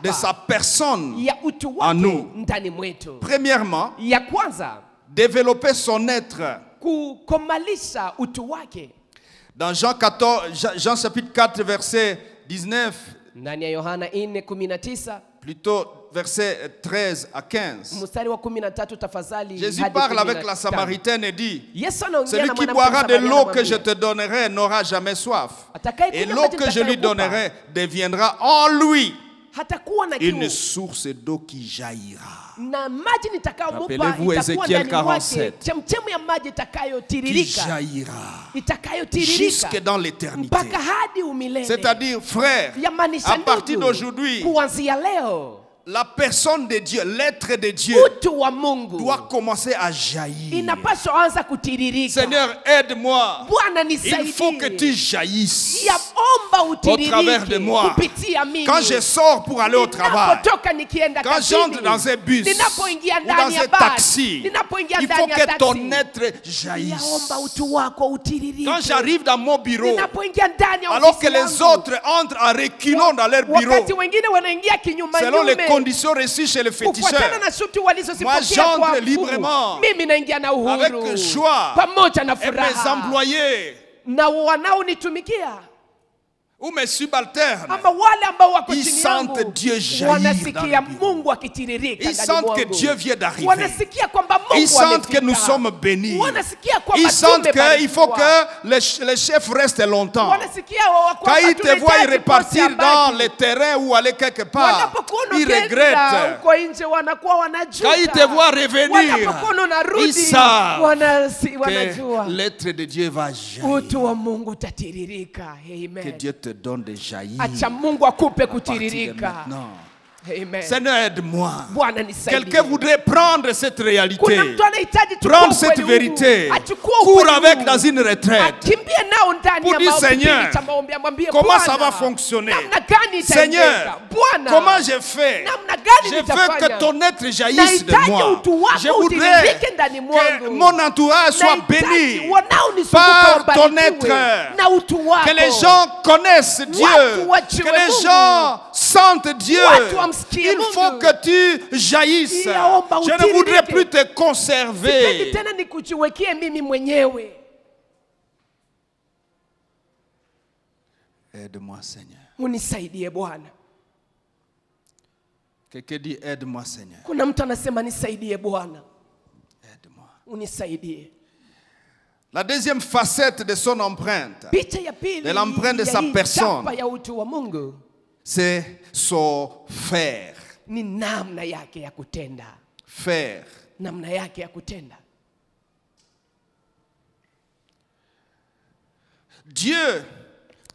de sa chapa personne ya utu en wake nous. ndani mwetu. Premièrement, Ya kwanza, développer son être. kukomalisha utu wake. Dans Jean 14, Jean chapitre 4, verset 19, Ndani ya Yohana 4:19 plutôt verset 13 à 15, mstari wa 13 tafadhali. Jésus hadi parle avec 15. la Samaritaine et dit, Yesu anaongea celui na qui mwanamke boira de Msamaria, l'eau que anamwambia, je te donnerai n'aura jamais soif. Atakayekunywa Et l'eau maji que je lui nitakayokupa, donnerai deviendra en lui hatakuwa na une kiu, source d'eau qui jaillira. na maji nitakayomupa Rappelez-vous itakuwa Ezekiel ndani mwake 47. chemchemu ya maji Qui itakayotiririka, jaillira itakayotiririka jusque dans l'éternité. mpaka hadi umilele. C'est-à-dire, frère, Yamaanisha à partir ndugu, d'aujourd'hui, kuanzia leo la personne de Dieu, l'être de Dieu, utu wa Mungu doit commencer à jaillir. inapaswa anza kutiririka. Seigneur, aide-moi. Bwana Il faut que tu nisaidie, jaillisses. yaomba travers de utiririke moi. kupitia mimi. Quand je sors pour aller au travail, Ninapotoka nikienda quand kazini, j'entre dans un bus ninapoingia ou ndani dans ya un basi, taxi, ninapoingia il faut ndani ya que ton taxi, être jaillisse. yaomba utu wako utiririke. Quand j'arrive dans mon bureau, Ninapoingia ndani ya alors que ofisi les yangu, autres entrent en reculant dans leur bureau, wakati wengine wanaingia kinyume selon les nyume, conditions reçues chez le kufuatana féticheur, na shuti Moi, walizozipokea j'entre kwa librement, mkuu. Mimi naingia na uhuru avec joie, pamoja na et mes furaha, employés na wanaonitumikia ou mes subalternes, ama wale ambao wako Ils chini sentent yangu Dieu jaillir dans wanasikia le bureau. Mungu akitiririka Ils ndani sentent que mwangu. Dieu vient d'arriver. Wanasikia kwamba Ils Mungu sentent que amefika. nous sommes bénis. Wanasikia kwamba Ils sentent tumebarikiwa. qu'il faut que les chefs restent longtemps. Wanasikia Quand ils te voient tunahitaji repartir posti dans abaki. les terrains ou aller quelque part, Wanapokuona ils ukienda regrettent. huko nje wanakuwa wanajuta. Quand ils te voient revenir, Wanapokuona unarudi, ils savent wanajua que l'être de Dieu va jaillir. utu wa Mungu utatiririka. Que Amen. Dieu te donne de jaillir. Acha Mungu akupe À partir de kutiririka. maintenant. Amen. Seigneur, aide-moi. Bwana nisaidie. Quelqu'un voudrait prendre cette réalité, Kuna mtu anahitaji chukua prendre cette ukweli huu. vérité, Achukue cours ukweli avec huu. dans une retraite. Akimbie nao ndani Pour ya dire, maombi, Seigneur, kipindi cha maombi, amwambie comment Bwana, ça va fonctionner? namna gani itaendeka? Seigneur, Bwana, comment je fais? namna gani Je veux nitafanya? que ton être jaillisse de Nahitaji moi. utu wako Je voudrais utiririke ndani que mwangu. mon entourage soit Nahitaji béni wanaonizunguka par ton wabarikiwe être. na utu wako. Que les gens connaissent Dieu. Watu wajue Que les Mungu. gens sentent Dieu. Watu amsikie Il faut Mungu. que tu jaillisses. Inaomba Je ne voudrais utiririke. plus te Sipendi conserver. tena nikujiwekee mimi mwenyewe. Aide-moi, Seigneur. Unisaidie Bwana. Quelqu'un dit aide-moi, Seigneur. Kuna mtu anasema nisaidie Bwana. Aide-moi. Unisaidie. La deuxième facette de son empreinte, Picha ya pili de l'empreinte de ya sa hii personne. chapa ya utu wa Mungu c'est son faire. ni namna yake ya kutenda. Faire. Namna yake ya kutenda. Dieu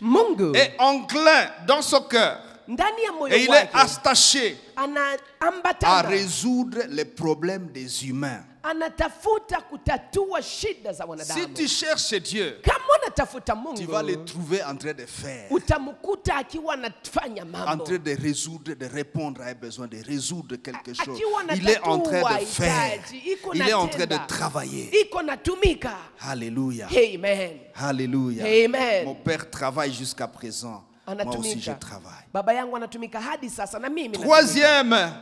Mungu est enclin dans son cœur ndani ya moyo et il est wake attaché à anaambatana, résoudre les problèmes des humains. anatafuta kutatua shida za Si wanadamu. tu cherches Dieu, Kama unatafuta tu vas le Mungu, trouver en train de faire, utamkuta akiwa anafanya en mambo, train de résoudre, de répondre à un besoin, de résoudre quelque chose. akiwa Il est en train anatatua de faire. hitaji, iko Il est en train de natenda, travailler. iko natumika. Alléluia. Amen. Alléluia. Amen. Mon père travaille jusqu'à présent. Moi aussi, je Anatumika. travaille. Baba yangu anatumika hadi sasa na mimi natumika. Troisième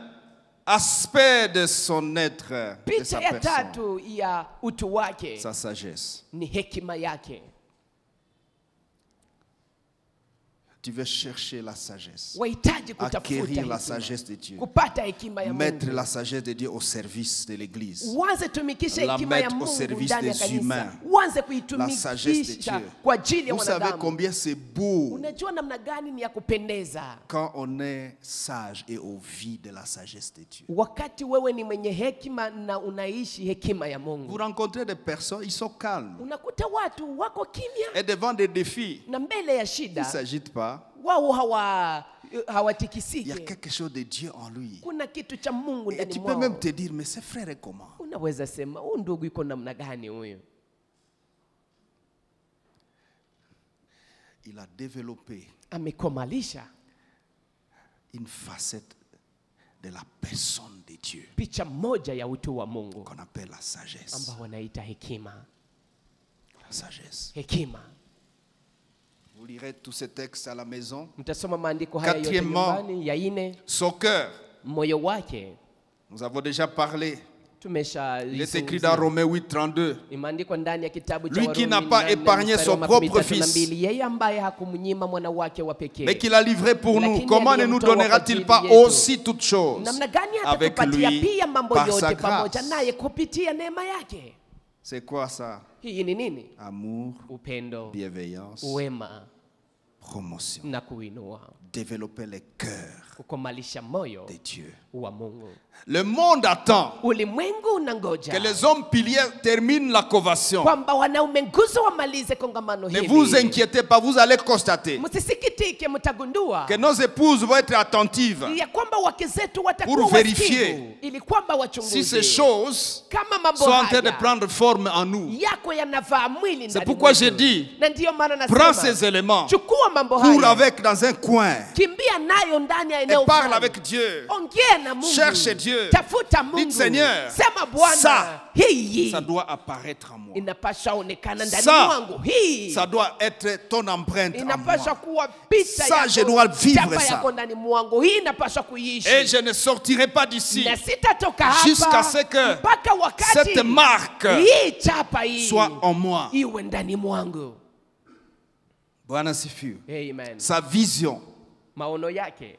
aspect de son être, de Picha sa ya personne, tatu ya utu wake sa sagesse. ni hekima yake. Tu veux chercher la sagesse, Wahitaji kutafuta acquérir la hekima, sagesse de Dieu, kupata hekima ya mettre Mungu. la sagesse de Dieu au service de l'Église. Uanze tumikisha La hekima ya mettre au Mungu service ndani ya des kanisa. humains. Uanze La sagesse de kuitumikisha Dieu. kwa ajili ya Vous savez wanadamu. combien c'est beau Unajua namna gani ni ya kupendeza quand on est sage et au vie de la sagesse de Dieu. wakati wewe ni mwenye hekima na unaishi hekima ya Vous Mungu. rencontrez des personnes, ils sont calmes. Unakuta watu wako kimya Et devant des défis, na mbele ya ils ne shida s'agitent pas. wao Il y a hawatikisike. quelque chose de Dieu en lui. Kuna kitu cha Mungu Et ndani tu peux même mwao. te dire, mais ce frère est comment? Unaweza sema huyu ndugu iko namna gani huyu? Il a développé Amekomalisha une facette de la personne de Dieu picha moja ya utu wa Mungu qu'on appelle la sagesse. ambao wanaita hekima. La sagesse. Hekima. Vous lirez tous ces textes à la maison. Mtasoma maandiko haya yote Quatrièmement, nyumbani. Ya ine, son cœur. moyo wake. Nous avons déjà parlé. Tumesha Il est écrit dans Romains 8:32. imeandikwa ndani ya kitabu cha Lui qui Warumi n'a pas 8, épargné mstari son wa makumi propre tatu na fils, mbili, yeye ambaye hakumnyima mwana wake wa mais pekee. qu'il a livré pour nous, Lakini comment ne nous aliyemtoa kwa donnera-t-il ajili pas yetu. aussi toutes choses Namna gani avec atatupatia lui pia mambo par sa yote pamoja grâce? naye kupitia neema yake? C'est quoi ça? Hii ni nini? Amour, Upendo, bienveillance, wema promotion. na kuinua, Développer les cœurs kukomalisha moyo de Dieu. wa Mungu. Le monde attend Ulimwengu unangoja que les hommes piliers terminent la convention. kwamba wanaume nguzo wamalize kongamano Ne hili. vous inquiétez pas, vous allez constater Msisikitike, mtagundua que nos épouses vont être attentives ya kwamba wake zetu watakuwa pour vérifier wasikivu, ili kwamba si wachunguze ces choses kama mambo sont en train de haya prendre forme en nous. yako yanavaa mwili C'est ndani pourquoi mwetu. j'ai dit, Na ndiyo maana prends nasema ces éléments, chukua mambo cours haya, avec dans un coin kimbia nayo ndani ya et eneo parle fulani. avec Dieu. Ongea na Mungu, Cherche Dieu. tafuta Mungu, Dites, Seigneur, sema Bwana, ça, hii Ça doit apparaître en moi. inapasha onekana ndani Ça, mwangu, hii Ça doit être ton empreinte en inapasha moi. kuwa picha Ça, yako, je dois vivre chapa ça. yako ndani mwangu, hii inapasha kuiishi. Et je ne sortirai pas d'ici Na sitatoka jusqu'à hapa ce que mpaka wakati cette marque hii chapa hii soit en moi. iwe ndani mwangu. Bwana sifiwe. Amen. Sa vision. Maono yake,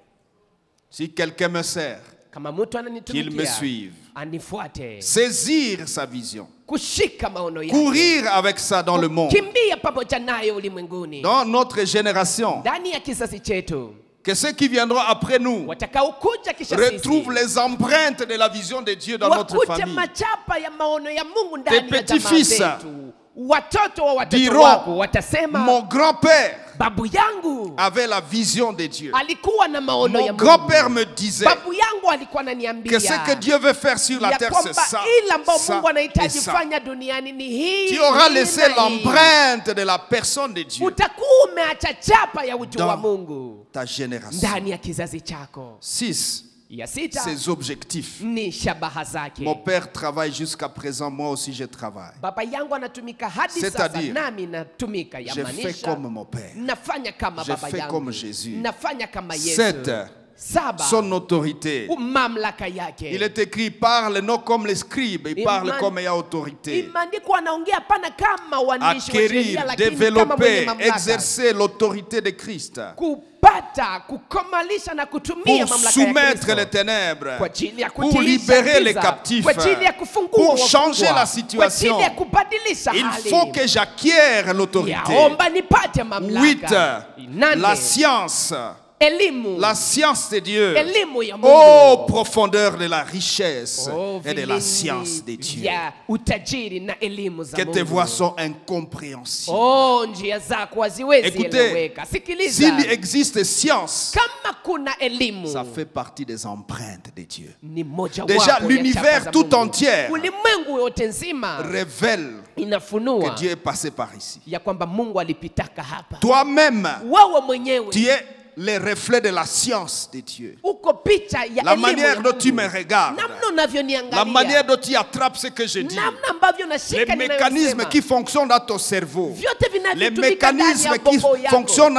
Si quelqu'un me sert, kama mtu qu'il me ananitumikia suive. anifuate, Saisir sa vision. kushika maono yake, Courir avec ça dans le monde. kimbia pamoja nayo ulimwenguni. Dans notre génération, Ndani ya kizazi chetu que ceux qui viendront après nous watakaokuja kisha retrouvent sisi les empreintes de la vision de Dieu dans notre wakute famille. machapa ya maono ya Mungu ndani ya jamaa petits-fils zetu. Watoto wa watoto diront, wako watasema, Mon grand-père babu yangu avait la vision de Dieu. alikuwa na maono ya Mon Mungu. grand-père me disait Babu yangu alikuwa que ananiambia ce que Dieu veut faire sur la ya terre, c'est kwamba ça, ile ambayo ça Mungu et anahitaji ça. fanya duniani ni hii. Tu auras hii laissé na hii. l'empreinte de la personne de Dieu Utakuwa umeacha chapa ya utu wa dans Mungu ta génération. ndani ya kizazi chako. 6. Ya sita Ses objectifs. ni shabaha zake. Mon père travaille jusqu'à présent, moi aussi je travaille. Baba yangu anatumika hadi sasa, C'est-à-dire, nami natumika. Je fais Yamaanisha comme mon père. nafanya kama Je baba fais yangu, comme Jésus. nafanya kama Yesu. 7. 7 son autorité. mamlaka yake. Il est écrit, parle non comme les scribes, il parle comme ayant autorité. Imeandikwa anaongea pana kama waandishi wa sheria, Acquérir, lakini kama mwenye développer, mamlaka. exercer l'autorité de Christ. Kupata, kukomalisha na kutumia Pour mamlaka ya soumettre Kristo. les ténèbres. Kwa ajili ya Pour kutiisha libérer les giza, captifs. kwa ajili ya kufungua Pour wafungwa, changer la kwa situation. ajili ya kubadilisha Il hali. faut que j'acquière l'autorité. Yaomba nipate 8. mamlaka. 9. La science. Elimu. La science de Dieu. Elimu ya Mungu. Oh, profondeur de la richesse et de la vilindi science de Dieu. vya utajiri na elimu za Que tes Mungu. voies sont incompréhensibles. Oh, njia zako haziwezi Écoutez, eleweka. Sikiliza. s'il existe science, Kama kuna elimu, ça fait partie des empreintes de Dieu. ni moja Déjà, wapo ya l'univers chapa za tout Mungu. entier Ulimwengu yote nzima révèle que inafunua Dieu est passé par ici. ya kwamba Mungu alipitaka hapa. Toi-même, Wewe mwenyewe tu es les reflets de la science de Dieu. uko picha ya La elimu manière ya dont Mungu. tu me regardes, Namna unavyoniangalia. la manière dont tu attrapes ce que je dis, Namna ambavyo les nashika mécanismes ninayosema. qui fonctionnent dans ton cerveau, Vyote les vinavyotumika ndani mécanismes ya qui bongo yako. fonctionnent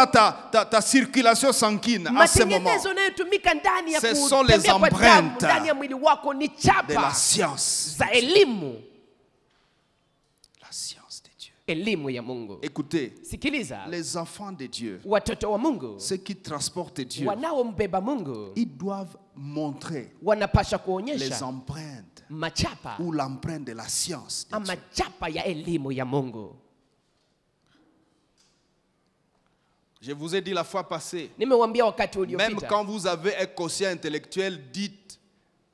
dans ta circulation sanguine en ce moment, Matengenezo yanayotumika ndani ya Ce sont les kutembea kwa damu empreintes ndani ya mwili wako ni de chapa la science. za elimu. La science de Dieu. Elimu ya Mungu. Écoutez, Sikiliza. les enfants de Dieu, Watoto wa Mungu ceux qui transportent Dieu, wanaombeba Mungu ils doivent montrer wanapasha les kuonyesha empreintes machapa ou l'empreinte de la science de ama Dieu. chapa ya elimu ya Mungu. Je vous ai dit la fois passée, Nimewambia wakati même uliopita, quand vous avez un quotient intellectuel dit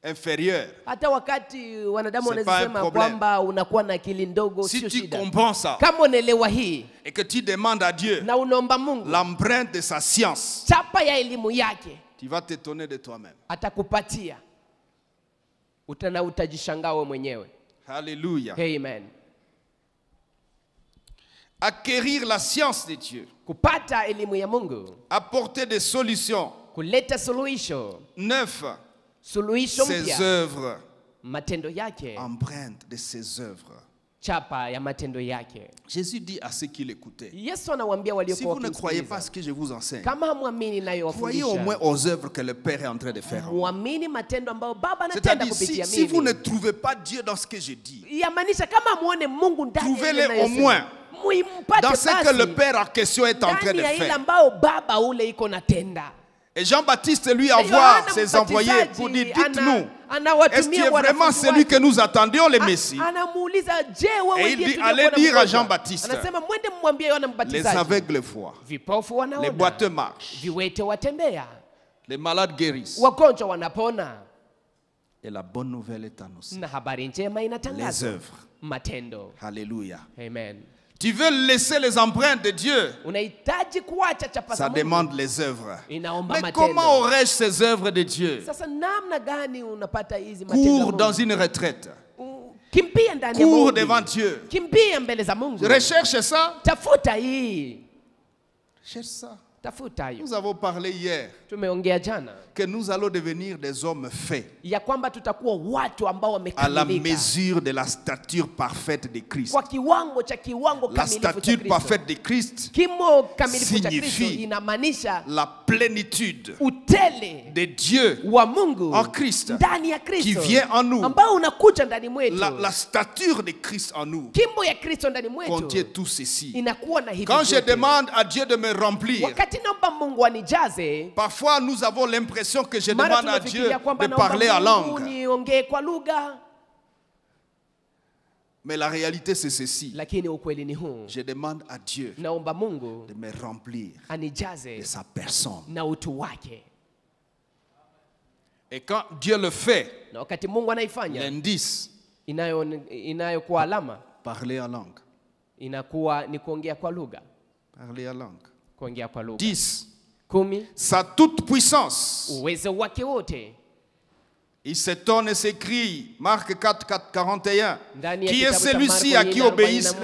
inférieur, hata wakati wanadamu C'est pas un wanasema problème. kwamba unakuwa na akili ndogo, si sio tu shida. comprends ça Kama unaelewa hii et que tu demandes à Dieu na unaomba Mungu l'empreinte de sa science, chapa ya elimu yake, tu vas t'étonner de toi-même. atakupatia utajishangaa wewe mwenyewe. Alléluia. Amen. Acquérir la science de Dieu, Kupata elimu ya Mungu, apporter des solutions. kuleta suluhisho, 9. suluhisho Ses mpya, œuvres, matendo yake, empreinte de ses œuvres. chapa ya matendo yake. Jésus dit à ceux qui l'écoutaient, Yesu anawaambia si waliokuwa vous ne croyez wakimsikiliza, pas ce que je vous enseigne, kama hamwamini croyez au moins nayowafundisha, aux œuvres que le Père est en train de faire. muamini matendo ambayo Baba anatenda C'est-à-dire, kupitia si vous ne mimi. trouvez pas Dieu dans ce que je dis, Yamaanisha kama muone Mungu ndani ya Trouvez-le ile au ninayosema. moins Muimpate dans ce que le basi Père en question est en train ndani de ya ile faire. ambayo Baba ule iko natenda. Et Jean-Baptiste lui Na envoie Yohana ses envoyés Mbatizaji pour dire, dites-nous, anawatumia est-ce qu'il est vraiment wanafunzi celui wake. que nous attendions, le Messie? Anamuuliza, je wewe Et il ndiye dit, tuliyekuwa allez dire à tunamngoja? Jean-Baptiste, Anasema mwende mmwambie Yohana Les Mbatizaji, aveugles voient, vipofu les wanaona, boiteux marchent, viwete watembea, les malades guérissent. wagonjwa wanapona, Et la bonne nouvelle est annoncée. na habari njema Les inatangazwa. œuvres. Matendo. Alléluia. Amen. Tu veux laisser les empreintes de Dieu? Unahitaji kuacha chapa za Ça Mungu. demande les œuvres. Inaomba Mais matendo. comment aurais-je ces œuvres de Dieu? Sasa namna gani unapata hizi matendo ya Cours Mungu? dans une retraite. Kimbia ndani ya Cours Mungu. devant Dieu. Kimbia mbele za Mungu. Recherche ça. Tafuta hii. Cherche ça. Tafuta hiyo. Nous avons parlé hier Tumeongea jana que nous allons devenir des hommes faits ya kwamba tutakuwa watu ambao à la wamekamilika mesure de la stature parfaite de Christ. kwa kiwango cha kiwango La kamilifu cha stature Kristo. parfaite de Christ Kimo kamilifu cha Kristo signifie inamaanisha la plénitude utele de Dieu wa Mungu en Christ ndani ya qui Kristo vient en nous. ambao unakuja ndani mwetu. La stature de Christ en nous Kimbo ya Kristo ndani mwetu contient tout ceci. inakuwa na hivi Quand je vyote. demande à Dieu de me remplir, Wakati naomba Mungu anijaze, parfois nous avons l'impression que je mara demande à Dieu tunafikiria kwamba de parler en naomba Mungu langue. niongee kwa lugha, Mais la réalité c'est ceci. lakini ukweli ni huu, Je demande à Dieu naomba Mungu de me remplir anijaze de sa personne. na utu wake. Et quand Dieu le fait, Na wakati Mungu anaifanya l'indice, inayokuwa alama parler en langue. inakuwa ni kuongea kwa lugha, Parler en langue. kuongea kwa lugha. 10. 10, Sa toute puissance. uwezo wake wote. Il s'étonne et s'écrie, Marc 4, 41, Ndani ya qui est kitabu cha celui-ci Marko à qui 4:41, obéissent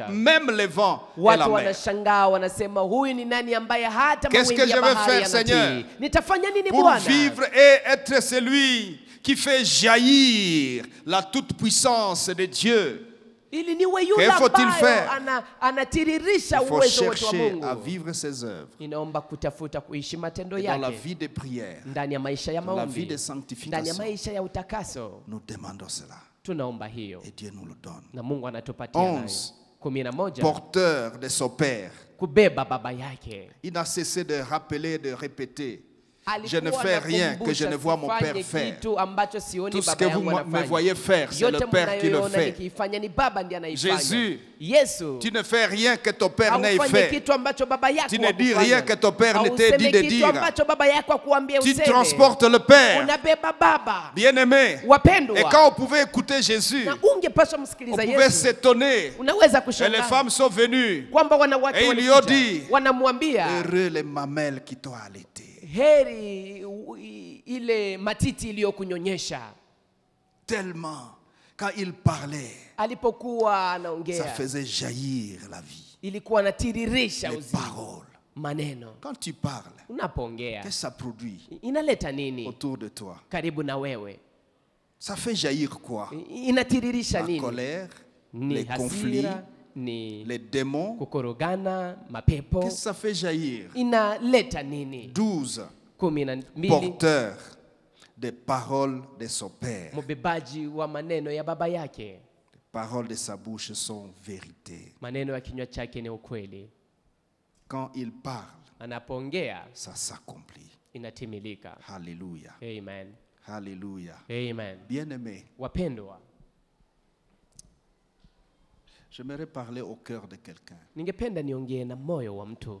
même les vents et la Watu mer. wanashangaa, wanasema huyu ni nani ambaye hata Qu'est-ce mawimbi que ya je vais bahari faire, Seigneur? yanatii? Nitafanya nini Pour Bwana? vivre et être celui qui fait jaillir la toute-puissance de Dieu ili niwe yule Que faut-il ambaye faire? anatiririsha Il faut uwezo wote wa chercher Mungu. à vivre ses œuvres. Inaomba kutafuta kuishi matendo Et dans la yake vie de prière, ndani ya maisha ya dans la vie maombi, de ndani ya sanctification, maisha ya utakaso. nous demandons cela. Tunaomba hiyo Et Dieu nous le donne. na Mungu anatupatia nayo. 11. 11, Porteur de son Père. kubeba baba yake. Il n'a cessé de rappeler, de répéter. Je ne Alikuwa fais rien que je anakumbusha ne vois mon Père sifanye faire. kitu ambacho sioni Tout ce baba que vous yangu me anafanya. voyez faire, c'est le Yote Père qui le mnayoona fait. nikifanya ni baba ndiye anaifanya. Jésus, Yesu, tu ne fais rien que ton Père n'ait haufanye fait. kitu ambacho baba yako Tu ne dis hakufanya. rien que ton Père ne t'ait dit Hauseme de kitu dire. ambacho baba yako hakuambia Tu useme. transportes le Père. Unabeba baba. Bien-aimé. Wapendwa. Et quand on pouvait écouter Jésus, Na ungepaswa on msikiliza pouvait Yesu. s'étonner. Unaweza Et les kushangaa femmes sont venues. kwamba wanawake Et ils lui walikuja, ont dit, wanamwambia heureux les mamelles qui t'ont allaité. heri ile matiti iliyokunyonyesha. Tellement, quand il parlait, Alipokuwa ça anaongea faisait jaillir la vie. ilikuwa anatiririsha Les uzima. paroles. Maneno Quand tu parles, unapoongea qu'est-ce que ça produit inaleta nini autour de toi? karibu na wewe? Ça fait jaillir quoi? Inatiririsha La nini? colère, Ni les conflits, hasira, ni les démons. kukorogana, mapepo. Qu'est-ce que ça fait jaillir? Inaleta nini? 12. 12. Porteur des paroles de son Père. Mbebaji wa maneno ya baba yake. Les paroles de sa bouche sont vérité. Maneno ya kinywa chake ni ukweli. Quand il parle, Anapoongea ça s'accomplit. inatimilika. Alléluia. Amen. Alléluia. Amen. Bien-aimé, Wapendwa, j'aimerais parler au cœur de quelqu'un. ningependa niongee na moyo wa mtu.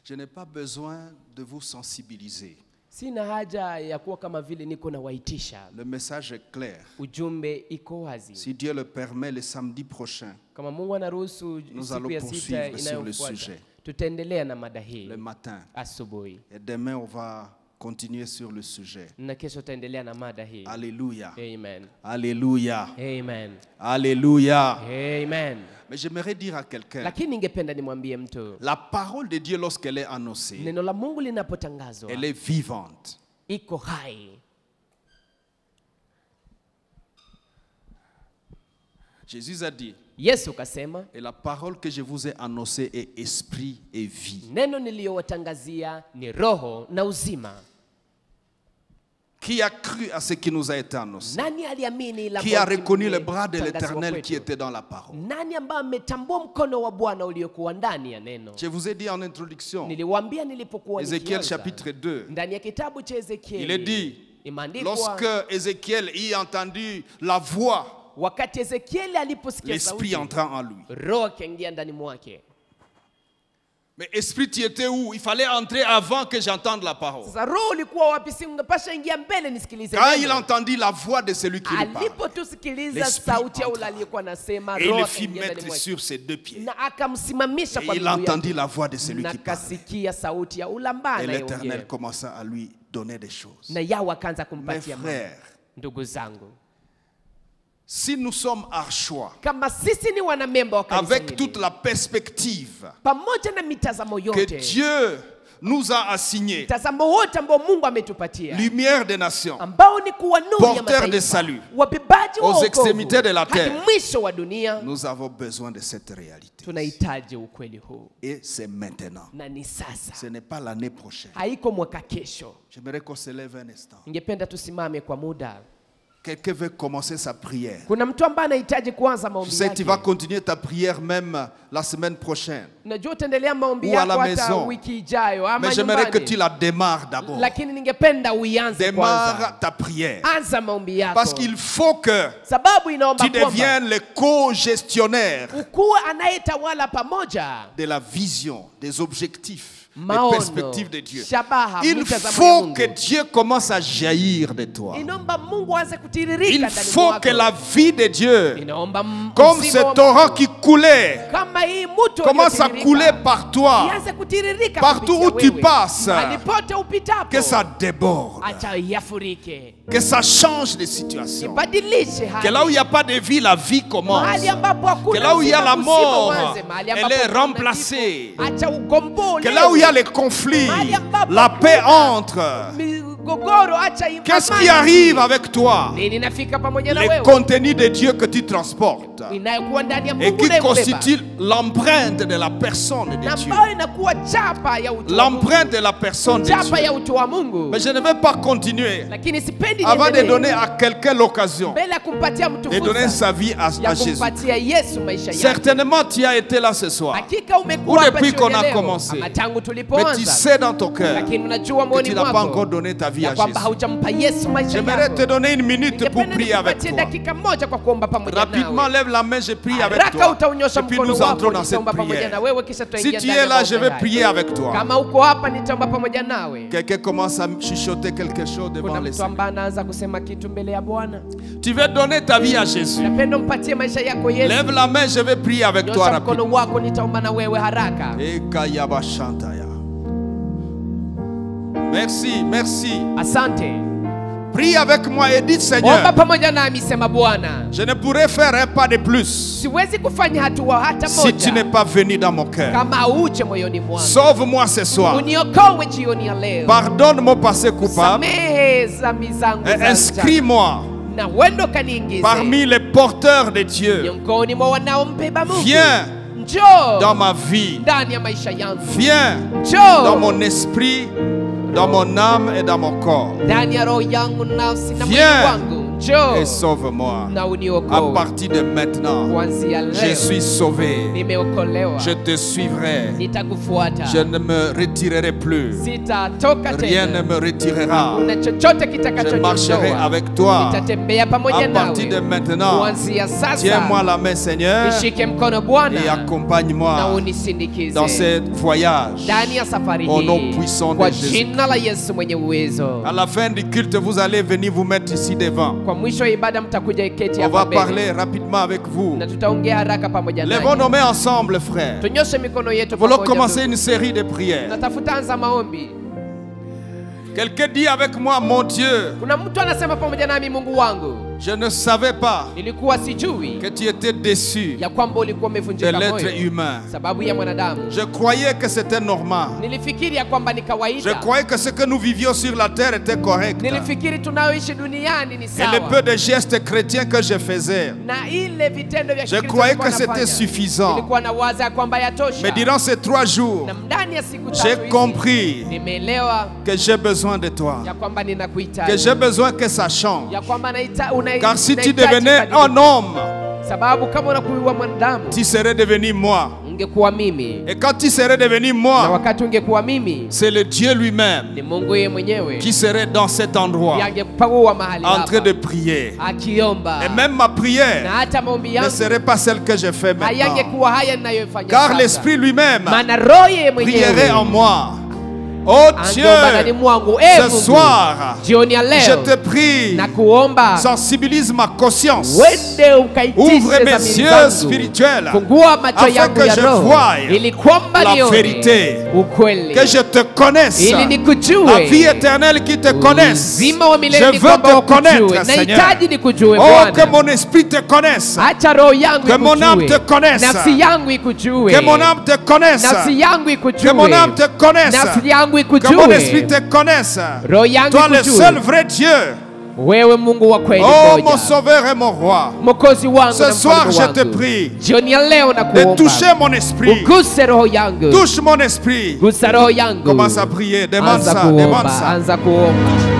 Je n'ai pas besoin de vous sensibiliser. Sina haja ya kuwa kama vile niko na waitisha. Le message est clair. Ujumbe iko wazi. Si Dieu le permet, le samedi prochain, Kama Mungu anaruhusu nous siku allons ya sita poursuivre sur le inayofuata, sujet. tutaendelea na mada hii le matin. asubuhi, Et demain, on va continuer sur le sujet. na kesho tutaendelea na mada hii. Alléluia. Amen. Alléluia. Amen. Alléluia. Amen. Mais j'aimerais dire à quelqu'un, Lakini ningependa nimwambie mtu, la parole de Dieu, lorsqu'elle est annoncée, neno la Mungu linapotangazwa elle est vivante. iko hai. Jésus a dit, Yesu kasema, et la parole que je vous ai annoncée est esprit et vie. neno niliyowatangazia ni roho na uzima. Qui a cru à ce qui nous a été annoncé? Nani aliamini la Qui a Mungu reconnu le bras de limetangaziwa l'Éternel kwetu? qui était dans la parole? Nani ambaye ametambua mkono wa Bwana uliokuwa ndani ya neno? Je vous ai dit en introduction, Niliwaambia nilipokuwa Ézéchiel nikianza, chapitre 2, ndani ya kitabu cha il Ezekieli est dit, imeandikwa, lorsque Ézéchiel y entendu la voix, wakati Ezekieli aliposikia l'esprit sauti, entra en lui. roho akaingia ndani mwake. Mais esprit, tu étais où? Il fallait entrer avant que j'entende la parole. Sasa roho ulikuwa wapi? Si ungepasha ingia mbele nisikilize Quand il neno. entendit la voix de celui qui lui parle, Alipotusikiliza l'esprit sauti ya ule entra. aliyekuwa anasema, et il roho le fit akaingia ndani mettre mwake. sur ses deux pieds. Na akamsimamisha Et kwa il miguu entendit yake. la voix de celui Na qui parlait. kasikia sauti ya ule ambaye Et l'Éternel anayeongea. commença à lui donner des choses. Na Yahweh akaanza Mes kumpatia mambo. frères, Ndugu zangu, si nous sommes archois, kama sisi ni wanamemba wa kanisa avec hili, toute la perspective pamoja na mitazamo que yote, Dieu nous a assignée, mtazamo wote ambao Mungu ametupatia, lumière des nations, ambao ni kuwa nuru ya porteur de mataifa, salut, wabebaji wa aux wokovu, extrémités de la terre, hadi mwisho wa dunia, nous avons besoin de cette réalité. tunahitaji ukweli huu, Et c'est maintenant. na ni sasa, Ce n'est pas l'année prochaine. haiko mwaka kesho. J'aimerais qu'on se lève un instant. Ningependa tusimame kwa muda. Quelqu'un veut commencer sa prière. Kuna mtu ambaye anahitaji kuanza Je maombi sais que tu vas yake. continuer ta prière même la semaine prochaine. Najua utaendelea maombi Ou à la yako hata maison. wiki ijayo ama Mais j'aimerais que nyumbani. tu la démarres d'abord. Lakini ningependa uianze Démarre kwanza. ta prière. Anza maombi yako. Parce qu'il faut que Sababu inaomba tu kwamba deviennes le co-gestionnaire ukuwe anayetawala pamoja de la vision, des objectifs, des maono, perspectives de Dieu. shabaha, Il mitazamo ya faut Mungu. que Dieu commence à jaillir de toi. Inaomba Mungu aanze kutiririka Il ndani faut mwako. que la vie de Dieu, Inaomba comme uzima ce wa torrent Mungu, qui coulait, kama hii mto commence à uliotiririka, couler par toi, ianze kutiririka partout kupitia où tu wewe. passes, Mahali pote upitapo, que ça déborde, acha yafurike, que ça change de situation. ibadilishe Que là où il hali. n'y a pas de vie, la vie commence. Mahali ambapo hakuna Que là où il y a uzima, la uzima mort, uanze. Mahali elle ambapo est kuna remplacée. kifo, acha ugombolewe. Que là où il y a les conflits, la paix entre. mgogoro, acha amani. Qu'est-ce qui arrive avec toi? Nini nafika pamoja na Les wewe? contenus de Dieu que tu transportes Inayokuwa ndani ya et Mungu qui unayobeba. constituent l'empreinte de la personne de Na Dieu. ambayo inakuwa chapa ya utu wa Mungu. L'empreinte de la personne de Chapa ya Dieu. utu wa Mungu. Mais je ne vais pas continuer Lakini sipendi avant de niendelee. donner à quelqu'un l'occasion Mbele ya kumpatia mtu de donner fursa sa vie à ya Jésus. kumpatia Yesu maisha yake. Certainement, tu as été là ce soir. Hakika umekuwa Ou hapa depuis qu'on jioni a ya leo, commencé. ama tangu Mais tu tulipoanza. sais dans ton cœur Lakini unajua que moyoni tu n'as pas encore mwako donné ta vie à ya kwamba Jésus. haujampa Yesu maisha J'aimerais te yako. donner une minute pour Ningependa prier avec nikupatie toi. dakika moja kwa kuomba pamoja Rapidement, nawe. lève la main, je prie avec Haraka toi. utaunyosha Et puis mkono nous entrons wako, dans cette nitaomba pamoja prière. na wewe, kisha Si tutaingia tu ndani es ya là, je maombi vais haya. prier avec toi. Kama uko hapa nitaomba pamoja nawe. Quelqu'un commence à chuchoter quelque chose devant Kuna les mtu Seigneur. ambaye anaanza kusema kitu mbele ya Bwana. Tu veux donner ta vie à Jésus. Napenda umpatie maisha yako Yesu. Lève la main, je vais prier avec toi Nyosha mkono rapidement. wako, nitaomba na wewe haraka. Ekayabashantaya. Merci, merci. Asante. Prie avec moi et dites, Seigneur, Omba pamoja nami, sema Bwana. je ne pourrais faire un pas de plus Siwezi kufanya hatua hata si tu n'es moja pas venu dans mon cœur. kama uje moyoni mwangu. Sauve-moi ce soir. Uniokoe jioni ya leo. Pardonne mon passé coupable Samehe dhambi zangu et za inscris-moi na wendo kaniingize parmi les porteurs de Dieu. miongoni mwa wanaombeba Mungu. Viens Njoo dans ma vie. ndani ya maisha yangu. Viens Njoo dans mon esprit, dans mon âme et dans mon corps. ndani ya roho yangu, nafsi na mwili Viens wangu. Njoo et sauve-moi. na À uniokoe. partir de maintenant, Kuanzia je leo suis sauvé. nimeokolewa. Je te suivrai. Nitakufuata. Je ne me retirerai plus. Sitatoka Rien ne tena. me retirera. Kuna chochote Je marcherai kitakachoniondoa. avec toi. Nitatembea pamoja À partir de nawe. maintenant, Kuanzia tiens-moi sasa la main, Seigneur, nishike mkono et Bwana na accompagne-moi unisindikize dans ce voyage. ndani ya safari Au nom hii puissant de kwa Jésus. jina la Yesu mwenye uwezo. À la fin du culte, vous allez venir vous mettre ici devant. Kwa mwisho wa ibada mtakuja iketi On hapa va mbele parler rapidement avec vous. na tutaongea haraka pamoja Levons nanyi. nos mains ensemble, frères. Tunyoshe mikono yetu Nous voulons pamoja. commencer ndugu. une série de prières. Natafuta anza maombi. Quelqu'un dit avec moi, mon Dieu, Kuna mtu anasema pamoja nami, Mungu wangu, je ne savais pas nilikuwa sijui que tu étais déçu ya kwamba ulikuwa de umevunjika l'être moyo humain. sababu ya mwanadamu. Je croyais que c'était normal. Nilifikiri ya kwamba ni Je kawaida. croyais que ce que nous vivions sur la terre était correct. Nilifikiri tunayoishi duniani ni Et le peu sawa. de gestes chrétiens que je faisais, Na ile vitendo vya je Kikristo croyais que nilikuwa c'était nafanya. suffisant. Nilikuwa na waza ya kwamba yatosha. Mais durant ces 3 jours, Na ndani ya siku j'ai tatu hizi, compris nimeelewa que j'ai besoin de toi. ya kwamba Que ninakuhitaji. j'ai besoin que ça change. Ya kwamba Car si tu unahitaji devenais un kubadilika. homme, Sababu kama unakuwa mwanadamu tu serais devenu moi. ungekuwa mimi. Et quand tu serais devenu Na moi, wakati ungekuwa mimi, c'est le Dieu lui-même ni Mungu yeye mwenyewe qui serait dans cet endroit yangekuwa mahali en train hapa de prier. akiomba. Et même ma Na prière hata maombi ne yangu serait pas celle que je fais maintenant. hayangekuwa haya ninayofanya Car sasa. l'Esprit lui-même Maana roho yeye prierait mwenyewe en moi. Oh angeomba ndani Dieu, mwangu. ce Mungu, soir, jioni ya je leo te prie, na kuomba sensibilise ma conscience. wende ukaitishe Ouvre mes dhamiri yeux zangu. spirituels Fungua macho afin yangu que ya je roho voie ili kwamba la nione vérité. ukweli, Que je te connaisse. ili nikujue. La vie éternelle qui te connaisse. Uzima wa milele Je ni veux kwamba te ukujue. connaître, Seigneur. Nahitaji nikujue Oh, que Bwana. mon esprit te connaisse. Acha roho yangu Que mon âme te ikujue. connaisse. Nafsi yangu ikujue. Que mon âme te connaisse. Nafsi yangu ikujue. Que mon âme te connaisse. Nafsi yangu Que mon esprit ikujue. te connaisse. Roho yangu Toi le ikujue. seul vrai Dieu. Wewe Mungu wa kweli Oh, mon mmoja. sauveur et mon roi. Mwokozi wangu Ce na soir, mfalme je te wangu. prie Jioni ya leo de nakuomba toucher mon esprit. uguse roho yangu. Touche mon esprit. Gusa roho yangu. Commence à prier. Demande Anza ça. Demande kuomba, ça. anza kuomba.